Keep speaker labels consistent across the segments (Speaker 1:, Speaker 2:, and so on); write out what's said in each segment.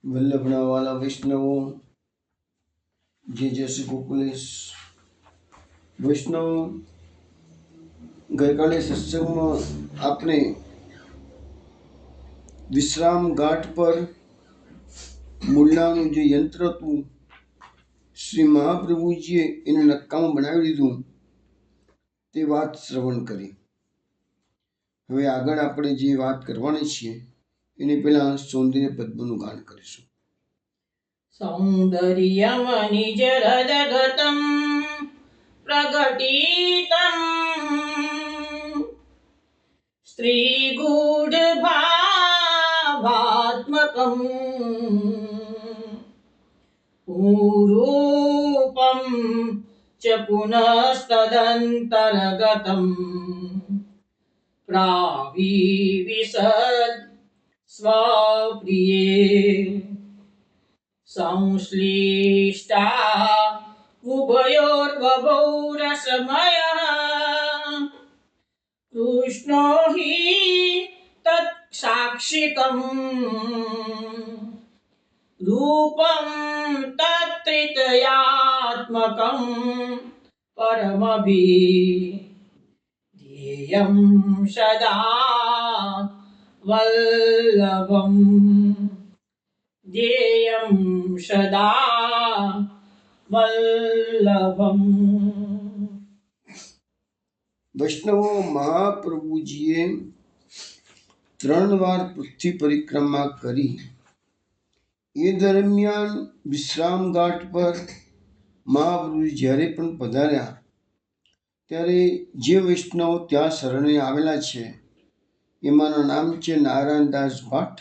Speaker 1: વલ્લભના વાલા વૈષ્ણવો, જય શ્રી ગોકુલેશ વૈષ્ણવ. ગઈકાલે સત્સંગમાં આપણે વિશ્રામ ઘાટ પર મુલ્લાનું જે યંત્ર હતું, શ્રી મહાપ્રભુજીએ એને નક્કામાં બનાવી દીધું, તે વાત શ્રવણ કરી. હવે આગળ આપણે જે વાત કરવાની છીએ એને પહેલા સૌંદર્ય પદ્મનું ગાન કરીશું.
Speaker 2: સૌંદર્યમનિજ હૃદગતં પ્રગટીતં સ્ત્રીગૂઢભાવાત્મકં રૂપં ચ પુનસ્તદંતર્ગતં પ્રાવિવિશદ સ્વપ્રિયે સંશ્લિષ્ટા ઉભયોર્બભૌ રસમયઃ કૃષ્ણો હિ તત્સાક્ષિકં રૂપં તત્ત્રિતયાત્મકં પરમભીધેયં સદા વલ્લભં ધ્યેયં સદા વલ્લભમ.
Speaker 1: વૈષ્ણવો, મહાપ્રભુજીએ 3 વાર પૃથ્વી પરિક્રમા કરી. એ દરમિયાન વિશ્રામ ઘાટ પર મહાપ્રભુજી જ્યારે પણ પધાર્યા ત્યારે જે વૈષ્ણવો ત્યાં શરણે આવેલા છે એમાંના નામ છે નારાયણદાસ ભાટ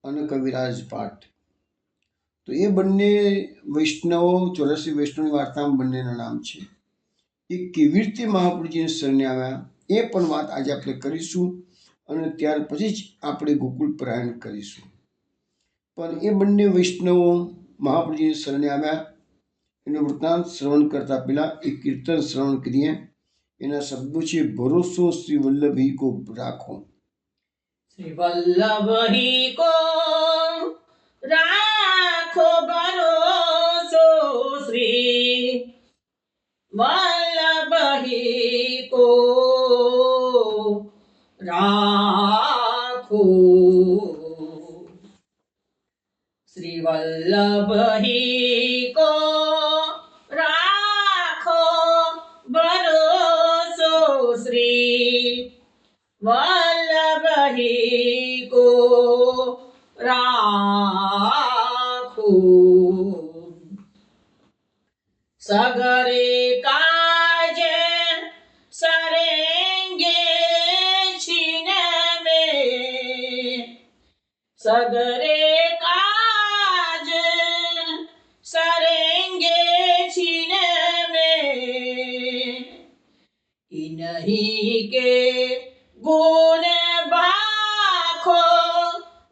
Speaker 1: અને કવિરાજ ભાટ. તો એ બંને વૈષ્ણવો 84 વૈષ્ણવની વાર્તામાં બંનેના નામ છે. એ કેવી રીતે મહાપ્રભુજીને શરણે આવ્યા એ પણ વાત આજે આપણે કરીશું અને ત્યાર પછી જ આપણે ગોકુળ પ્રયાણ કરીશું. પણ એ બંને વૈષ્ણવો મહાપ્રભુજીને શરણે આવ્યા એનો વૃત્તાંત શ્રવણ કરતા પહેલા એક કીર્તન શ્રવણ કરીએ. એના શબ્દો છે: ભરોસો શ્રી વલ્લભી કો રાખો.
Speaker 2: શ્રી વલ્લભી કો રાખો ભરોસો, શ્રી વલ્લભી કો રાખો. શ્રી વલ્લભી કો રાખો ભરોસો, શ્રી વલ્લભી કો રાખો. સગરે કાજે સરેંગે છીન મેં, સગરે કાજ સરેંગે છીન મેં, ઇન્हीं के गुण भाखो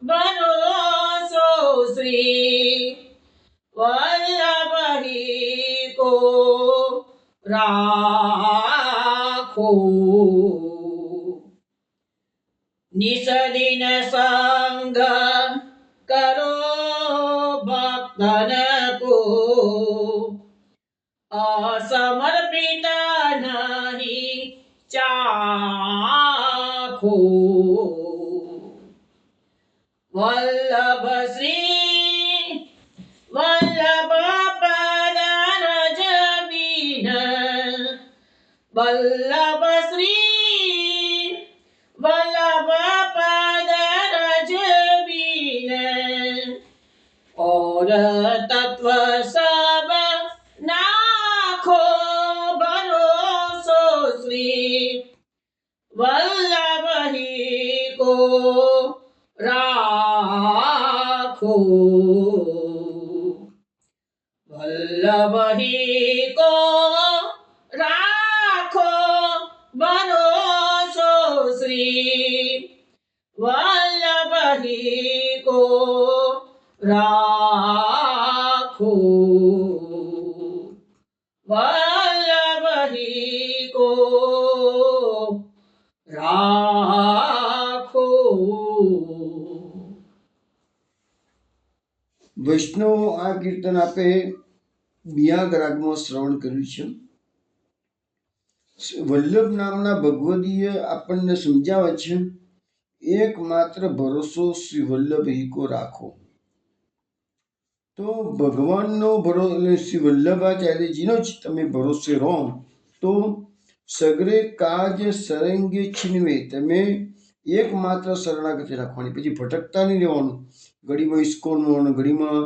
Speaker 2: भरोसो, श्री वल्लभी को રાખો. નિષદિન સંગ કરો ભક્તન કો, અસમર્પિત નહીં ચાખો. વલ્લભ શ્રી વલ્લભ પદ રજ બીન, વલ્લભ શ્રી વલ્લભ પદ રજ બીન, और तत्व सब नाखो भरोसो, श्री वल्लभी को રાખો. વલ્લભી કો રાખો ભરોસો, શ્રી વલ્લભી કો રાખો. વલ્લભી કો રાખો.
Speaker 1: વૈષ્ણવો આ કીર્તન આપે બિયાગ રાગમાં શ્રવણ કર્યું છે. વલ્લભ નામના ભગવદીય આપણને સમજાવે છે, એકમાત્ર ભરોસો શ્રી વલ્લભ હિકો રાખો. તો ભગવાનનો ભરોસો શ્રી વલ્લભાચાર્યજીનો જ તમે ભરોસે રહો તો સગરે કાજ સરંગે છીનવે. તમે એકમાત્ર શરણાગતિ રાખવાની, પછી ભટકતા નહીં રહેવાનું. ઘડીમાં ઇસ્કોનમાં, ઘડીમાં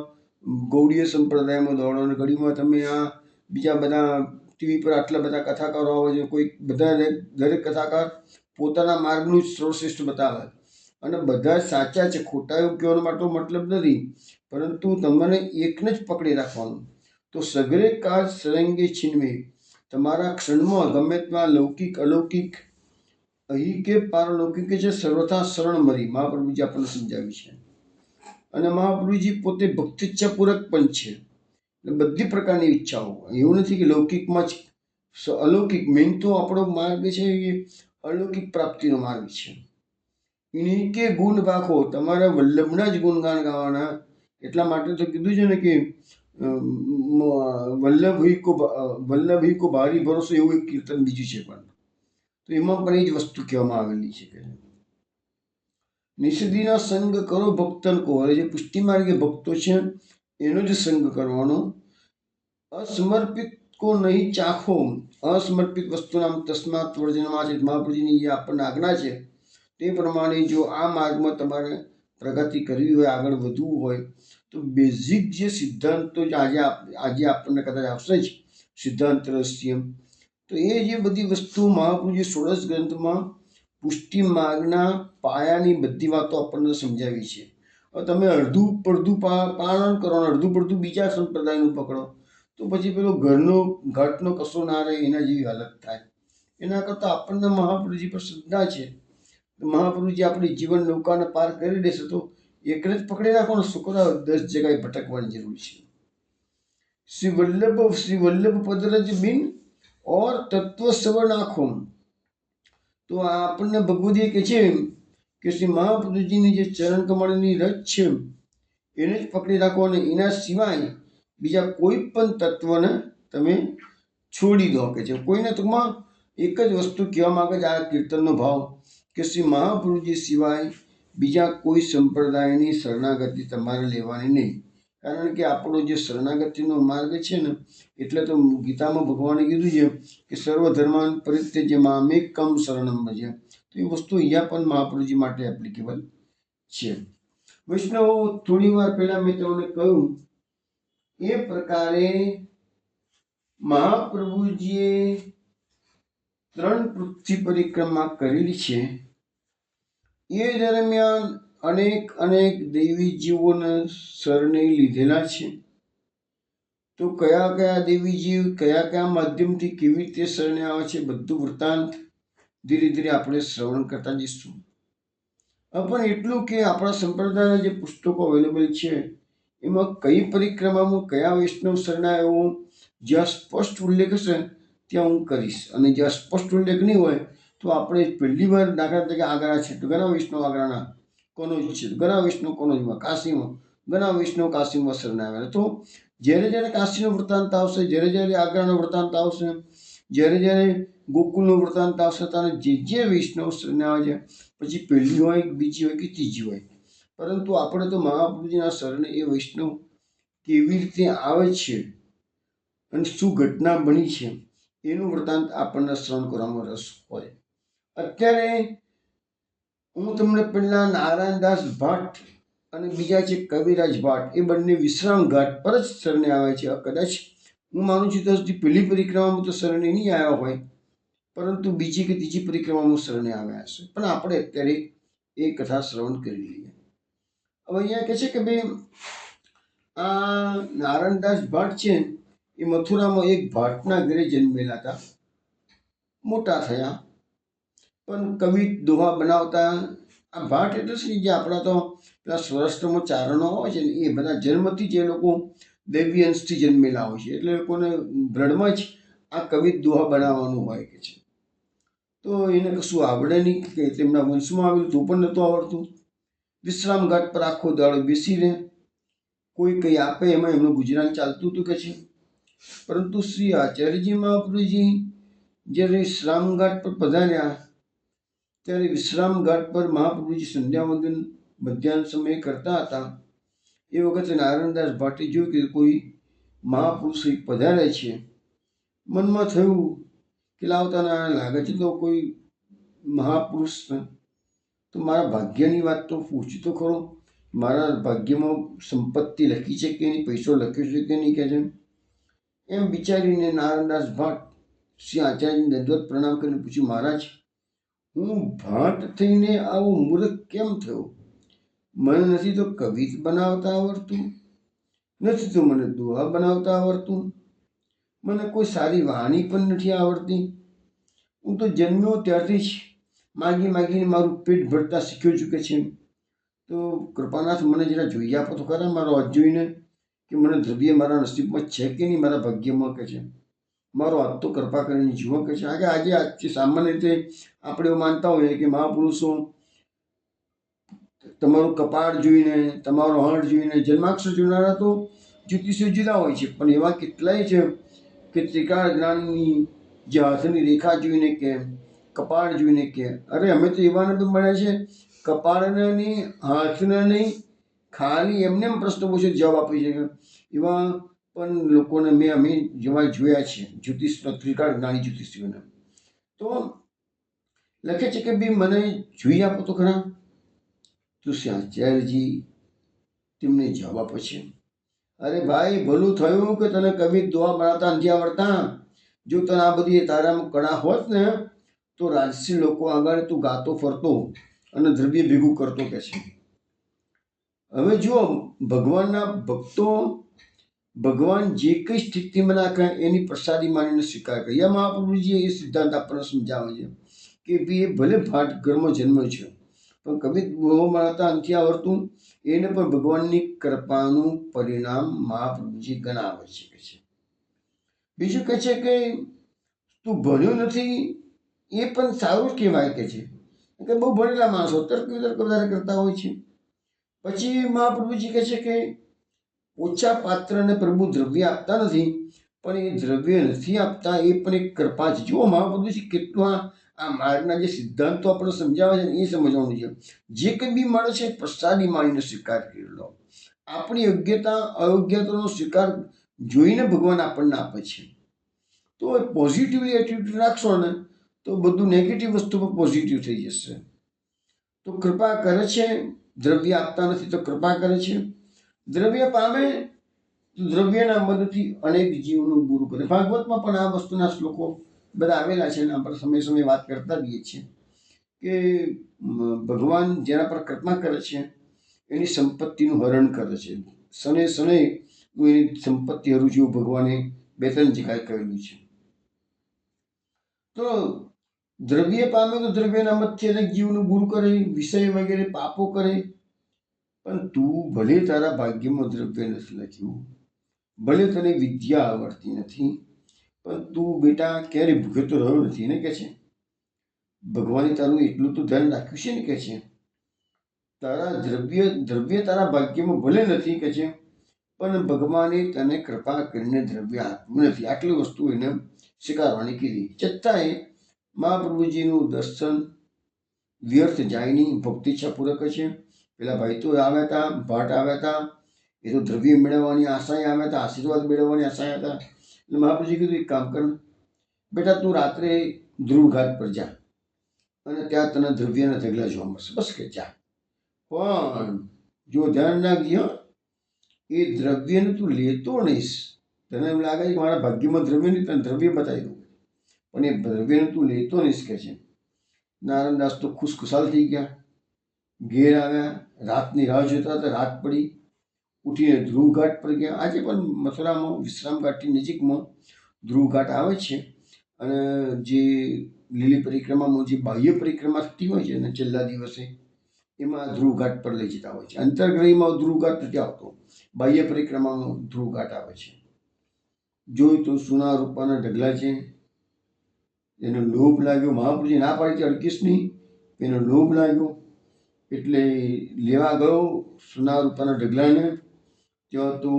Speaker 1: ગૌડીય સંપ્રદાયમાં દોડો, અને ઘડીમાં તમે આ બીજા બધા ટીવી પર આટલા બધા કથાકારો આવે છે. કોઈ બધા દરેક કથાકાર પોતાના માર્ગનું જ સર્વશ્રેષ્ઠ બતાવે, અને બધા સાચા છે, ખોટા એવું કહેવાનો માટે મતલબ નથી, પરંતુ તમારે એકને જ પકડી રાખવાનું. તો સગરે કાજ સરંગે છીનવે. તમારા ક્ષણમાં ગમે ત્યાં લૌકિક અલૌકિક અહીં કે પારલૌકિક છે, સર્વથા શરણ મરી મહાપ્રભુજી આપણને સમજાવ્યું છે. અને મહાપ્રભુજી પોતે ભક્તિચ્છાપૂર્વક પણ છે, એટલે બધી પ્રકારની ઈચ્છાઓ. એવું નથી કે લૌકિકમાં જ અલૌકિક. મેઇન તો આપણો માર્ગ છે એ અલૌકિક પ્રાપ્તિનો માર્ગ છે. ઇન્હી કે ગુણ રાખો. તમારા વલ્લભના જ ગુણગાન ગાવાના. એટલા માટે તો કીધું છે ને કે વલ્લભ કો ભારી ભરોસો, એવું એક કીર્તન બીજું છે. પણ તો એમાં પણ એ જ વસ્તુ કહેવામાં આવેલી છે કે નિષદીના સંગ કરો ભક્તન કો. હવે જે પુષ્ટિ માર્ગે ભક્તો છે એનો જ સંગ કરવાનો. અસમર્પિત કો નહીં ચાખો. અસમર્પિત વસ્તુના તસ્માત વર્જનમાં છે. મહાપ્રભુજીની જે આપણને આજ્ઞા છે તે પ્રમાણે જો આ માર્ગમાં તમારે પ્રગતિ કરવી હોય, આગળ વધવું હોય, તો બેઝિક જે સિદ્ધાંતો આજે આપણને કદાચ આવશે જ, સિદ્ધાંત રહસ્ય, તો એ જે બધી વસ્તુ મહાપ્રભુજી 16 ગ્રંથમાં પુષ્ટિ માર્ગના પાયાની બધી વાતો આપણને સમજાવી છે. હવે તમે અડધું પડધું પાલન કરો, અડધું પડધું બીજા સંપ્રદાયનું પકડો, તો પછી પેલો ઘરનો ઘાટનો કશો ના રહે, એના જેવી હાલત થાય. એના કરતાં આપણને મહાપ્રભુજી પર શ્રદ્ધા છે. મહાપ્રભુજી આપણી જીવન નૌકાને પાર કરી દેશે તો એકને જ પકડી રાખવાનો. શુક્ર 10 જગ્યાએ ભટકવાની જરૂર છે. શ્રી વલ્લભ પદરજ બિન ઓર તત્વ સવર નાખો. તો આ આપણને ભગવદીએ કહે છે કે શ્રી મહાપ્રભુજીની જે ચરણ કમળની રજ છે એને જ પકડી રાખો, અને એના સિવાય બીજા કોઈ પણ તત્વને તમે છોડી દો. કે છે કોઈને ટૂંકમાં એક જ વસ્તુ કહેવા માંગે છે આ કીર્તનનો ભાવ, કે શ્રી મહાપ્રભુજી સિવાય બીજા કોઈ સંપ્રદાયની શરણાગતિ તમારે લેવાની નહીં. કારણ કે આપણો જે શરણાગતિનો માર્ગ છે ને, એટલે તો ગીતામાં ભગવાને કીધું છે કે સર્વધર્માન પરિત્યજ્ય મામેકમ શરણમ ભજ. તો એ વસ્તુ અહીંયા પણ મહાપ્રભુજી માટે એપ્લિકેબલ છે. વૈષ્ણવો, થોડી વાર પહેલા મેં તમને કહ્યું એ પ્રકારે મહાપ્રભુજીએ 3 પૃથ્વી પરિક્રમા કરેલી છે. એ દરમિયાન અનેક દેવીજીઓને શરણે લીધેલા છે. તો કયા કયા દેવીજીવ કયા માધ્યમથી કેવી રીતે શરણે આવે છે, બધું વૃત્તાંત ધીરે ધીરે આપણે શ્રવણ કરતા જઈશું. પણ એટલું કે આપણા સંપ્રદાયના જે પુસ્તકો અવેલેબલ છે એમાં કઈ પરિક્રમામાં કયા વૈષ્ણવ શરણાયો જ્યાં સ્પષ્ટ ઉલ્લેખ હશે ત્યાં હું કરીશ, અને જ્યાં સ્પષ્ટ ઉલ્લેખ નહીં હોય તો આપણે પહેલી વાર દાખલા તરીકે આગળ છે તો ઘણા વૈષ્ણવ આગળના કોનો જ છે, ઘણા વૈષ્ણવ કોનો જમાં કાશીમાં, ઘણા વૈષ્ણવ કાશીમાં શરણાવ્યા. તો જ્યારે જ્યારે કાશીનો વૃત્તાંત આવશે, જ્યારે જ્યારે આગ્રાનો વૃત્તાંત આવશે, જ્યારે જ્યારે ગોકુલનો વૃત્તાંત આવશે, ત્યારે જે વૈષ્ણવ શરણાવે છે, પછી પહેલી હોય, બીજી હોય કે ત્રીજી હોય, પરંતુ આપણે તો મહાપ્રભુજીના શરણે એ વૈષ્ણવ કેવી રીતે આવે છે અને શું ઘટના બની છે એનું વૃત્તાંત આપણને શ્રવણ કરવામાં રસ હોય. અત્યારે હું તમને પહેલા નારાયણદાસ ભાટ અને બીજા છે કવિરાજ ભાટ, એ બંને વિશ્રામ ઘાટ પર જ શરણે આવે છે. કદાચ હું માનું છું ત્યાં સુધી પહેલી પરિક્રમામાં તો શરણે નહીં આવ્યા હોય, પરંતુ બીજી કે ત્રીજી પરિક્રમામાં શરણે આવ્યા હશે. પણ આપણે અત્યારે એ કથા શ્રવણ કરી લઈએ. હવે અહીંયા કહે છે કે ભાઈ આ નારાયણદાસ ભાટ છે એ મથુરામાં એક ભાટના ઘરે જન્મેલા હતા, મોટા થયા, પણ કવિ દોહા બનાવતા. આ ભાટ એટલે શું, જે આપણા તો પેલા સ્વરાષ્ટ્રમાં ચારણો હોય છે ને, એ બધા જન્મથી જ એ લોકો દૈવી અંશથી જન્મેલા હોય છે, એટલે લોકોને બ્લડમાં જ આ કવિ દોહા બનાવવાનું હોય કે છે. તો એને કશું આવડે નહીં, કે તેમના વંશમાં આવેલું તો પણ નહોતું આવડતું. વિશ્રામ ઘાટ પર આખો દાડો બેસી રહે, કોઈ કંઈ આપે એમાં એમનું ગુજરાન ચાલતું હતું કે છે. પરંતુ શ્રી આચાર્યજી મહાપ્રભુજી જ્યારે વિશ્રામઘાટ પર પધાર્યા ત્યારે વિશ્રામઘાટ પર મહાપ્રભુજી સંધ્યાવંદન મધ્યાહન સમયે કરતા હતા. એ વખતે નારાયણદાસ ભાટી જોયું કે કોઈ મહાપુરુષ પધારે છે. મનમાં થયું કે લાવતા લાગે છે તો કોઈ મહાપુરુષ, તો મારા ભાગ્યની વાત તો પૂછું તો ખરો, મારા ભાગ્યમાં સંપત્તિ લખી છે કે નહીં, પૈસો લખ્યો છે કે નહીં કે છે. એમ વિચારીને નારાયણદાસ ભાટ શ્રી આચાર્યને દંડવત પ્રણામ કરીને પૂછ્યું, મહારાજ, હું ભાટ થઈને આવો મૂર્ખ કેમ થયો? મને નથી તો કવિ બનાવતા આવડતું, નથી તો મને દોહા બનાવતા આવડતું, મને કોઈ સારી વાણી પણ નથી આવડતી. હું તો જન્મ્યો ત્યારથી જ માગી માગીને મારું પેટ ભરતા શીખ્યો છું કે છે. તો કૃપાનાથ મને જરા જોઈ આપો તો ખરા મારો હાથ જોઈને કે મને દ્રવ્ય મારા નસીબમાં છે કે નહીં, મારા ભાગ્યમાં કે છે. મારો હાથ તો કૃપા કરીને જુઓ કે છે. આજે સામાન્ય રીતે આપણે એવું માનતા હોઈએ કે મહાપુરુષો તમારું કપાળ જોઈને, તમારો હાથ જોઈને, જન્માક્ષર જોનારા તો જ્યોતિષીઓ જુદા હોય છે, પણ એવા કેટલાય છે કે ત્રિકાળ જ્ઞાનની જે હાથની રેખા જોઈને કે કપાળ જોઈને કે અરે અમે તો એવાને પણ મળ્યા છે, કપાળને નહીં, હાથને નહીં, ખાલી એમને એમ પ્રશ્ન પૂછે જવાબ આપી છે. એવા પણ લોકોને અમે જેવા જોયા છે, જ્યોતિષ ત્રિકાળ જ્ઞાની જ્યોતિષીઓને. તો લખે છે કે ભાઈ મને જોઈ આપો તો ખરા. તો શ્રી આચાર્યજી તેમને જવાબ આપે છે, અરે ભાઈ, ભલું થયું કે તને કવિ દોહા બનાવતા નથી આવડતા. જો તને આ બધી તારામાં કળા હોત ને તો રાજસી લોકો આગળ તું ગાતો ફરતો અને દ્રવ્ય ભેગું કરતો કે છે. હવે જુઓ, ભગવાનના ભક્તો ભગવાન જે કઈ સ્થિતિમાં નાખે એની પ્રસાદી માનીને સ્વીકાર કરે. મહાપ્રભુજીએ એ સિદ્ધાંત આપણને સમજાવે છે કે ભાઈ એ ભલે ભાટ ઘરમાં જન્મ્યો છે, પણ કવિ દોહો બનાવતા નથી આવડતું, એને પણ ભગવાનની કૃપાનું પરિણામ મહાપ્રભુજી ગણાવે છે. બીજું કહે છે કે તું ભણ્યો નથી એ પણ સારું જ કહેવાય કે છે, કે બહુ ભણેલા માણસો તર્ક વિતર્ક વધારે કરતા હોય છે. પછી મહાપ્રભુજી કહે છે કે ઓછા પાત્રને પ્રભુ દ્રવ્ય આપતા નથી, પણ એ દ્રવ્ય નથી આપતા એ પણ એક કૃપા છે. જુઓ, મહાપ્રભુજી કેટલું આ માર્ગના જે સિદ્ધાંતો આપણને સમજાવે છે એ સમજવાનું છે. જે કંઈ બી મળે છે પ્રસાદી માણીને સ્વીકાર કરી લો. આપણી યોગ્યતા અયોગ્યતાનો સ્વીકાર જોઈને ભગવાન આપણને આપે છે. તો પોઝિટિવલી એટીટ્યુડ રાખશો ને તો બધું નેગેટિવ વસ્તુ પર પોઝિટિવ થઈ જશે. તો કૃપા કરે છે, દ્રવ્ય આપતા નથી તો કૃપા કરે છે. દ્રવ્ય પામે તો દ્રવ્યના મદદથી અનેક જીવનું બુરું કરે. ભાગવતમાં પણ આ વસ્તુના શ્લોકો બધા આવેલા છે અને આપણે સમયે વાત કરતા રહીએ છીએ કે ભગવાન જેના પર કૃપા કરે છે એની સંપત્તિનું હરણ કરે છે. શને શને હું એની સંપત્તિ હરું છું, ભગવાને 2-3 જગ્યાએ કહેલું છે. તો દ્રવ્ય પામે તો દ્રવ્યના મતથી અનેક જીવનું બુરું કરે, વિષય વગેરે પાપો કરે. પણ તું ભલે તારા ભાગ્યમાં દ્રવ્ય નથી લખ્યું, ભલે તને વિદ્યા આવડતી નથી, પણ તું બેટા ક્યારે ભૂખે તો રહ્યો નથી ને કે છે. ભગવાને તારું એટલું તો ધ્યાન રાખ્યું છે ને કે છે. તારા દ્રવ્ય તારા ભાગ્યમાં ભલે નથી કે છે, પણ ભગવાને તને કૃપા કરીને દ્રવ્ય આપ્યું નથી. આટલી વસ્તુ એને સ્વીકારવાની કીધી. છતાંય મહાપ્રભુજીનું દર્શન વ્યર્થ જાય નહીં, ભક્તિ ઈચ્છા પૂરક છે. પેલા ભાઈ તો આવ્યા હતા, ભાટ આવ્યા હતા, એ તો દ્રવ્ય મેળવવાની આશાએ આવ્યા હતા, આશીર્વાદ મેળવવાની આશાએ હતા. એટલે મહાપ્રભુજી કીધું એક કામ કર બેટા, તું રાત્રે ધ્રુવ ઘાટ પર જા અને ત્યાં તને દ્રવ્યના ઢગલા જોવા મળશે, બસ કે જા. પણ જો ધ્યાન રાખજે, એ દ્રવ્યને તું લેતો નહીશ. તને એમ લાગે છે કે મારા ભાગ્યમાં દ્રવ્ય નહીં, તને દ્રવ્ય બતાવી દઉં, પણ એ દ્રવ્યને તું લેતો નહીશ કે છે. નારાયણદાસ તો ખુશખુશાલ થઈ ગયા. ઘેર આવ્યા, રાતની રાહ જોતા હતા, રાત પડી, ઉઠીને ધ્રુવ ઘાટ પર ગયા. આજે પણ મથુરામાં વિશ્રામ ઘાટની નજીકમાં ધ્રુવ ઘાટ આવે છે અને જે લીલી પરિક્રમામાં જે બાહ્ય પરિક્રમા થતી હોય છે અને છેલ્લા દિવસે એમાં ધ્રુવ ઘાટ પર લઈ જતા હોય છે. અંતર્ગ્રહીમાં ધ્રુવ ઘાટ નથી આવતો, બાહ્ય પરિક્રમામાં ધ્રુવ ઘાટ આવે છે. જોયું તો સોના રૂપાના ઢગલા છે. એનો લોભ લાગ્યો. મહાપ્રભુજી ના પાડી અડકીશ નહીં, એનો લોભ લાગ્યો એટલે લેવા ગયો સોના રૂપાના ઢગલાને. ત્યાં તો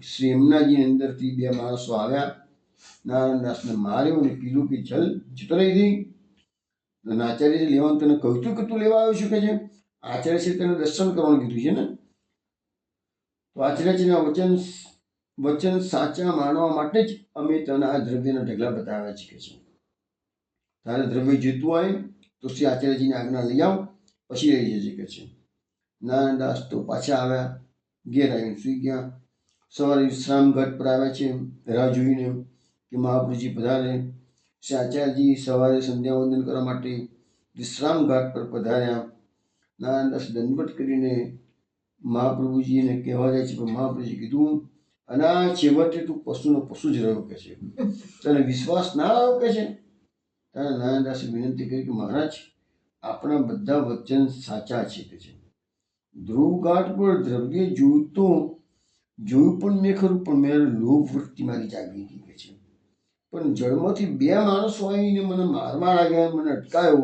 Speaker 1: શ્રી યમુનાજીની અંદરથી બે માણસો આવ્યા, નારાયણદાસને માર્યો અને કીધું કે ચલ જતો રહી હતી. આચાર્યજી લેવાનું તને કહ્યું હતું કે તું લેવા આવ્યો છું કે છે? આચાર્ય છે તને દર્શન કરવાનું કીધું છે ને. તો આચાર્યજીના વચન સાચા માનવા માટે જ અમે તને આ દ્રવ્યના ઢગલા બતાવ્યા છે કે છે. તારે દ્રવ્ય જોઈતું હોય તો શ્રી આચાર્યજીની આજ્ઞા લઈ આવ, પછી રહી જજે કે છે. નારાયણદાસ તો પાછા આવ્યા, ઘેર આવીને સુઈ ગયા. સવારે વિશ્રામ ઘાટ પર આવ્યા છે રાહ જોઈને કે મહાપ્રભુજી પધારે. શ્રી આચાર્યજી સવારે સંધ્યા વંદન કરવા માટે વિશ્રામ ઘાટ પર પધાર્યા. નારાયણદાસ દંડવત કરીને મહાપ્રભુજીને કહેવા જાય છે, પણ મહાપ્રભુજી કીધું, અને છેવટે તું પશુનો પશુ જ રહ્યો કે છે, તને વિશ્વાસ ના આવ્યો કે છે. ત્યારે નારાયણદાસે વિનંતી કરી કે મહારાજ, આપણા બધા વચન સાચા છે કે છે. ધ્રુવ ઘાટ પર દ્રવ્ય જોયું પણ મેં ખરું, પણ મેં લોભ વૃત્તિ મારી જાગી હતી કે છે. પણ જળમાંથી બે માણસો આવીને મને મારવા લાગ્યા, મને અટકાયો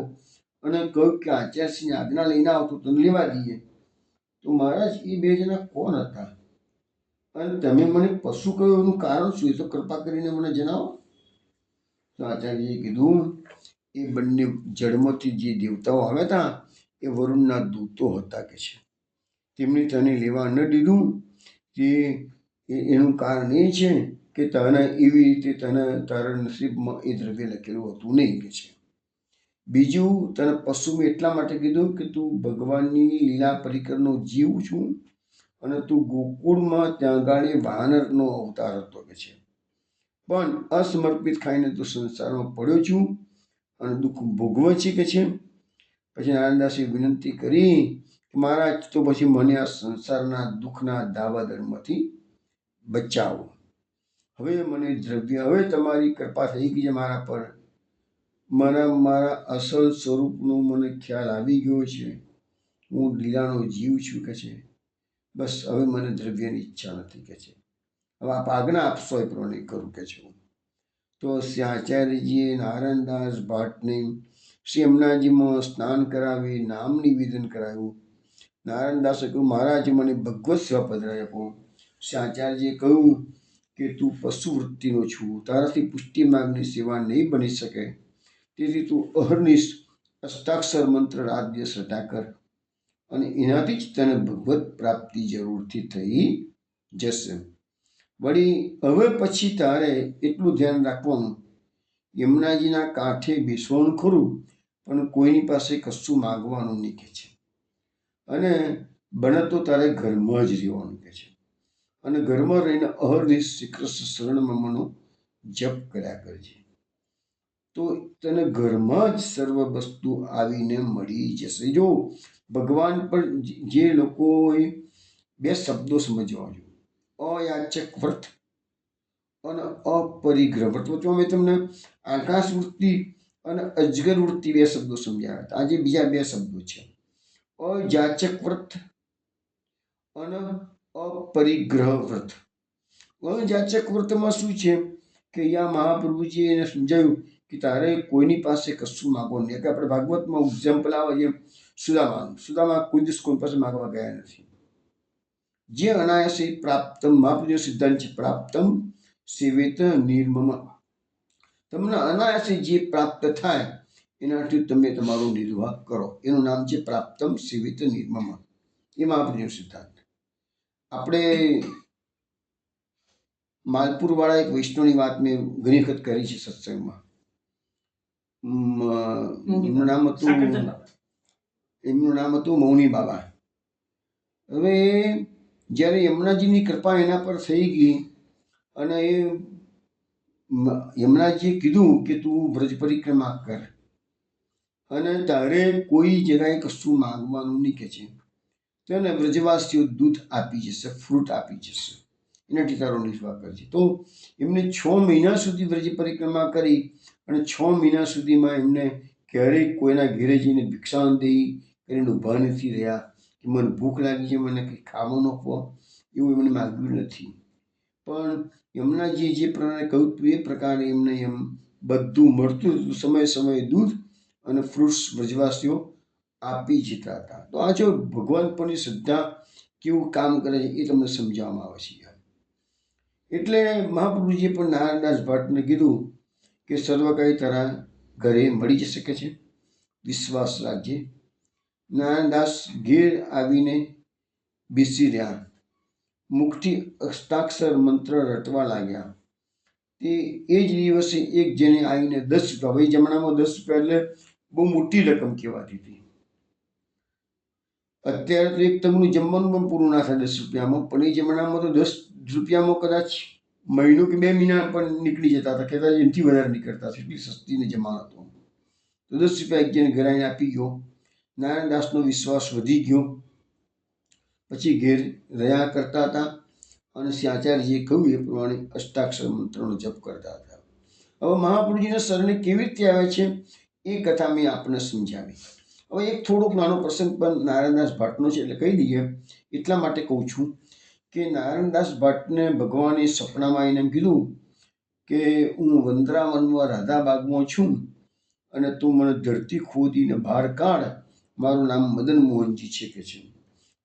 Speaker 1: અને કહ્યું કે આચાર્યશ્રીની આજ્ઞા લઈને આવતો તને લેવા દઈએ. તો મહારાજ એ બે જણા કોણ હતા અને તમે મને પશુ કહ્યું, એનું કારણ શું? એ તો કૃપા કરીને મને જણાવો. તો આચાર્યજીએ કીધું, એ બંને જળમાંથી જે દેવતાઓ આવ્યા હતા એ વરુણના દૂતો હતા કે છે. તેમણે તને લેવા ન દીધું તે એનું કારણ એ છે કે તને એવી રીતે તારા નસીબમાં એ દ્રવ્ય લખેલું હતું નહીં કે છે. બીજું, તને પશુ મેં એટલા માટે કીધું કે તું ભગવાનની લીલા પરિકરનો જીવ છું અને તું ગોકુળમાં ત્યાં ગાડી વાનરનો અવતાર હતો કે છે. પણ અસમર્પિત ખાઈને તું સંસારમાં પડ્યો છું અને દુઃખ ભોગવે છે કે છે. પછી નારાયણદાસે વિનંતી કરી કે મહારાજ, તો પછી મને આ સંસારના દુઃખના દાવાદળમાંથી બચાવો. હવે મને દ્રવ્ય, હવે તમારી કૃપા થઈ ગઈ છે મારા પર, મારા અસલ સ્વરૂપનો મને ખ્યાલ આવી ગયો છે. હું લીલાનો જીવ છું કે છે. બસ હવે મને દ્રવ્યની ઈચ્છા નથી કે છે. હવે આપ આજ્ઞા આપશો એ પ્રમાણે કરું કે છે. તો શ્રી આચાર્યજીએ નારાયણદાસ ભાટને શ્રી યમુનાજીમાં સ્નાન કરાવી નામ નિવેદન કરાવ્યું. નારાયણદાસે કહ્યું, મહારાજ મને ભગવત સેવા પધરાવી આપો. શ્રી આચાર્યજીએ કહ્યું કે તું પશુ વૃત્તિનો છું, તારાથી પુષ્ટિ માર્ગની સેવા નહીં બની શકે, તેથી તું અહર્નિશ અષ્ટાક્ષર મંત્ર રાત દિવસ રટા કર અને એનાથી જ તને ભગવત પ્રાપ્તિ જરૂરથી થઈ જશે. વળી હવે પછી તારે એટલું ધ્યાન રાખવાનું, યમુનાજીના કાંઠે બેસવાનું ખરું, પણ કોઈની પાસે કશું માગવાનું નહીં કે છે. અને બને તો તારે ઘરમાં જ રહેવાનું કે છે. અને ઘરમાં રહીને અહર્નિશ શ્રી કૃષ્ણ શરણમાં મનો જપ કર્યા કરજે. તો તને ઘરમાં જ સર્વ વસ્તુ આવીને મળી જશે. જો ભગવાન પર જે લોકોએ બે શબ્દો સમજવા જોઈએ, અયાચક વ્રત અને અપરિગ્રહ વ્રત. વચમાં મેં તમને આકાશ વૃત્તિ અને અજગર વૃત્તિ બે શબ્દો સમજાવ્યા હતા. આજે બીજા બે શબ્દો છે, અયાચક વ્રત અને અપરિગ્રહ વ્રત. અયાચક વ્રતમાં શું છે કે અહીંયા મહાપ્રભુજીએ એને સમજાવ્યું કે તારે કોઈની પાસે કશું માગવાનું નહીં. કે આપણે ભાગવતમાં એક્ઝામ્પલ આવે છે સુદામા કોઈ દિવસ કોઈ પાસે માગવા ગયા નથી. જે અનાયાસે પ્રાપ્તમ, મહાપ્રભુનો સિદ્ધાંત છે, પ્રાપ્તમ સેવેત નિર્મમ. તમને અનાયાસે જે પ્રાપ્ત થાય એનાથી તમે તમારો નિર્વાહ કરો, એનું નામ છે પ્રાપ્તમ સેવેત નિર્મમ. એ મહાપ્રભુનો સિદ્ધાંત. આપણે માલપુર વાળા એક વૈષ્ણવની વાત મેં ઘણી વખત કરી છે સત્સંગમાં. એમનું નામ હતું મૌની બાબા. હવે જ્યારે યમુનાજીની કૃપા એના પર થઈ ગઈ અને એ યમુનાજીએ કીધું કે તું વ્રજ પરિક્રમા કર અને તારે કોઈ જગ્યાએ કશું માંગવાનું નહીં કે છે. તેને વ્રજવાસીઓ દૂધ આપી જશે, ફ્રૂટ આપી જશે, એનાથી તારો નિર્વાહ કરજે. તો એમને 6 મહિના સુધી વ્રજ પરિક્રમા કરી અને 6 મહિના સુધીમાં એમને ક્યારેય કોઈના ઘેરે જઈને ભિક્ષાંદેહી કરીને ઊભા નથી રહ્યા કે મને ભૂખ લાગી છે, મને કંઈ ખાવાનું આપો, એવું એમને માગ્યું નથી. પણ યમુનાજીએ જે પ્રમાણે કહ્યું હતું એ પ્રકારે એમને એમ બધું મળતું હતું. સમયે સમયે દૂધ અને ફ્રૂટ્સ વ્રજવાસીઓ આપી જતા હતા. તો આ જો ભગવાન પરની શ્રદ્ધા કેવું કામ કરે છે એ તમને સમજાવવામાં આવે છે. એટલે મહાપ્રભુજીએ પણ નારાયણદાસ ભટ્ટને કીધું કે સર્વ કઈ તારા ઘરે મળી જ શકે છે, વિશ્વાસ રાખજે. નારાયણદાસ ઘેર આવીને બેસી રહ્યા, મુખથી અષ્ટાક્ષર મંત્ર રટવા લાગ્યા. તે એ જ દિવસે એક જેને આવીને 10 રૂપિયા, ભાઈ જમણામાં 10 રૂપિયા એટલે બહુ મોટી રકમ કહેવાતી હતી. અત્યારે તો એક તમનું જમવાનું પણ પૂરું ના થાય 10 રૂપિયામાં, પણ એ જમણામાં તો 10 રૂપિયામાં કદાચ મહિનો કે 2 મહિના પણ નીકળી જતા હતા, કદાચ એનાથી વધારે નીકળતા હતા, એટલી સસ્તીને જમાન હતો. તો 10 રૂપિયા એક જેને ઘરે આવીને આપી ગયો. નારાયણદાસનો વિશ્વાસ વધી ગયો. પછી ઘેર રહ્યા કરતા હતા અને શ્રી આચાર્યજીએ કહ્યું એ પ્રમાણે અષ્ટાક્ષર મંત્રનો જપ કરતા હતા. હવે મહાપ્રભુજીના શરણે કેવી રીતે આવે છે એ કથા મેં આપણને સમજાવી. હવે એક થોડોક નાનો પ્રસંગ પણ નારાયણદાસ ભટ્ટનો છે એટલે કહી દઈએ. એટલા માટે કહું છું કે નારાયણદાસ ભટ્ટને ભગવાને સપનામાં એને કીધું કે હું વંદરાવનમાં રાધાબાગમાં છું અને તું મને ધરતી ખોદીને બહાર કાઢ, મારું નામ મદન મોહનજી છે કે છે.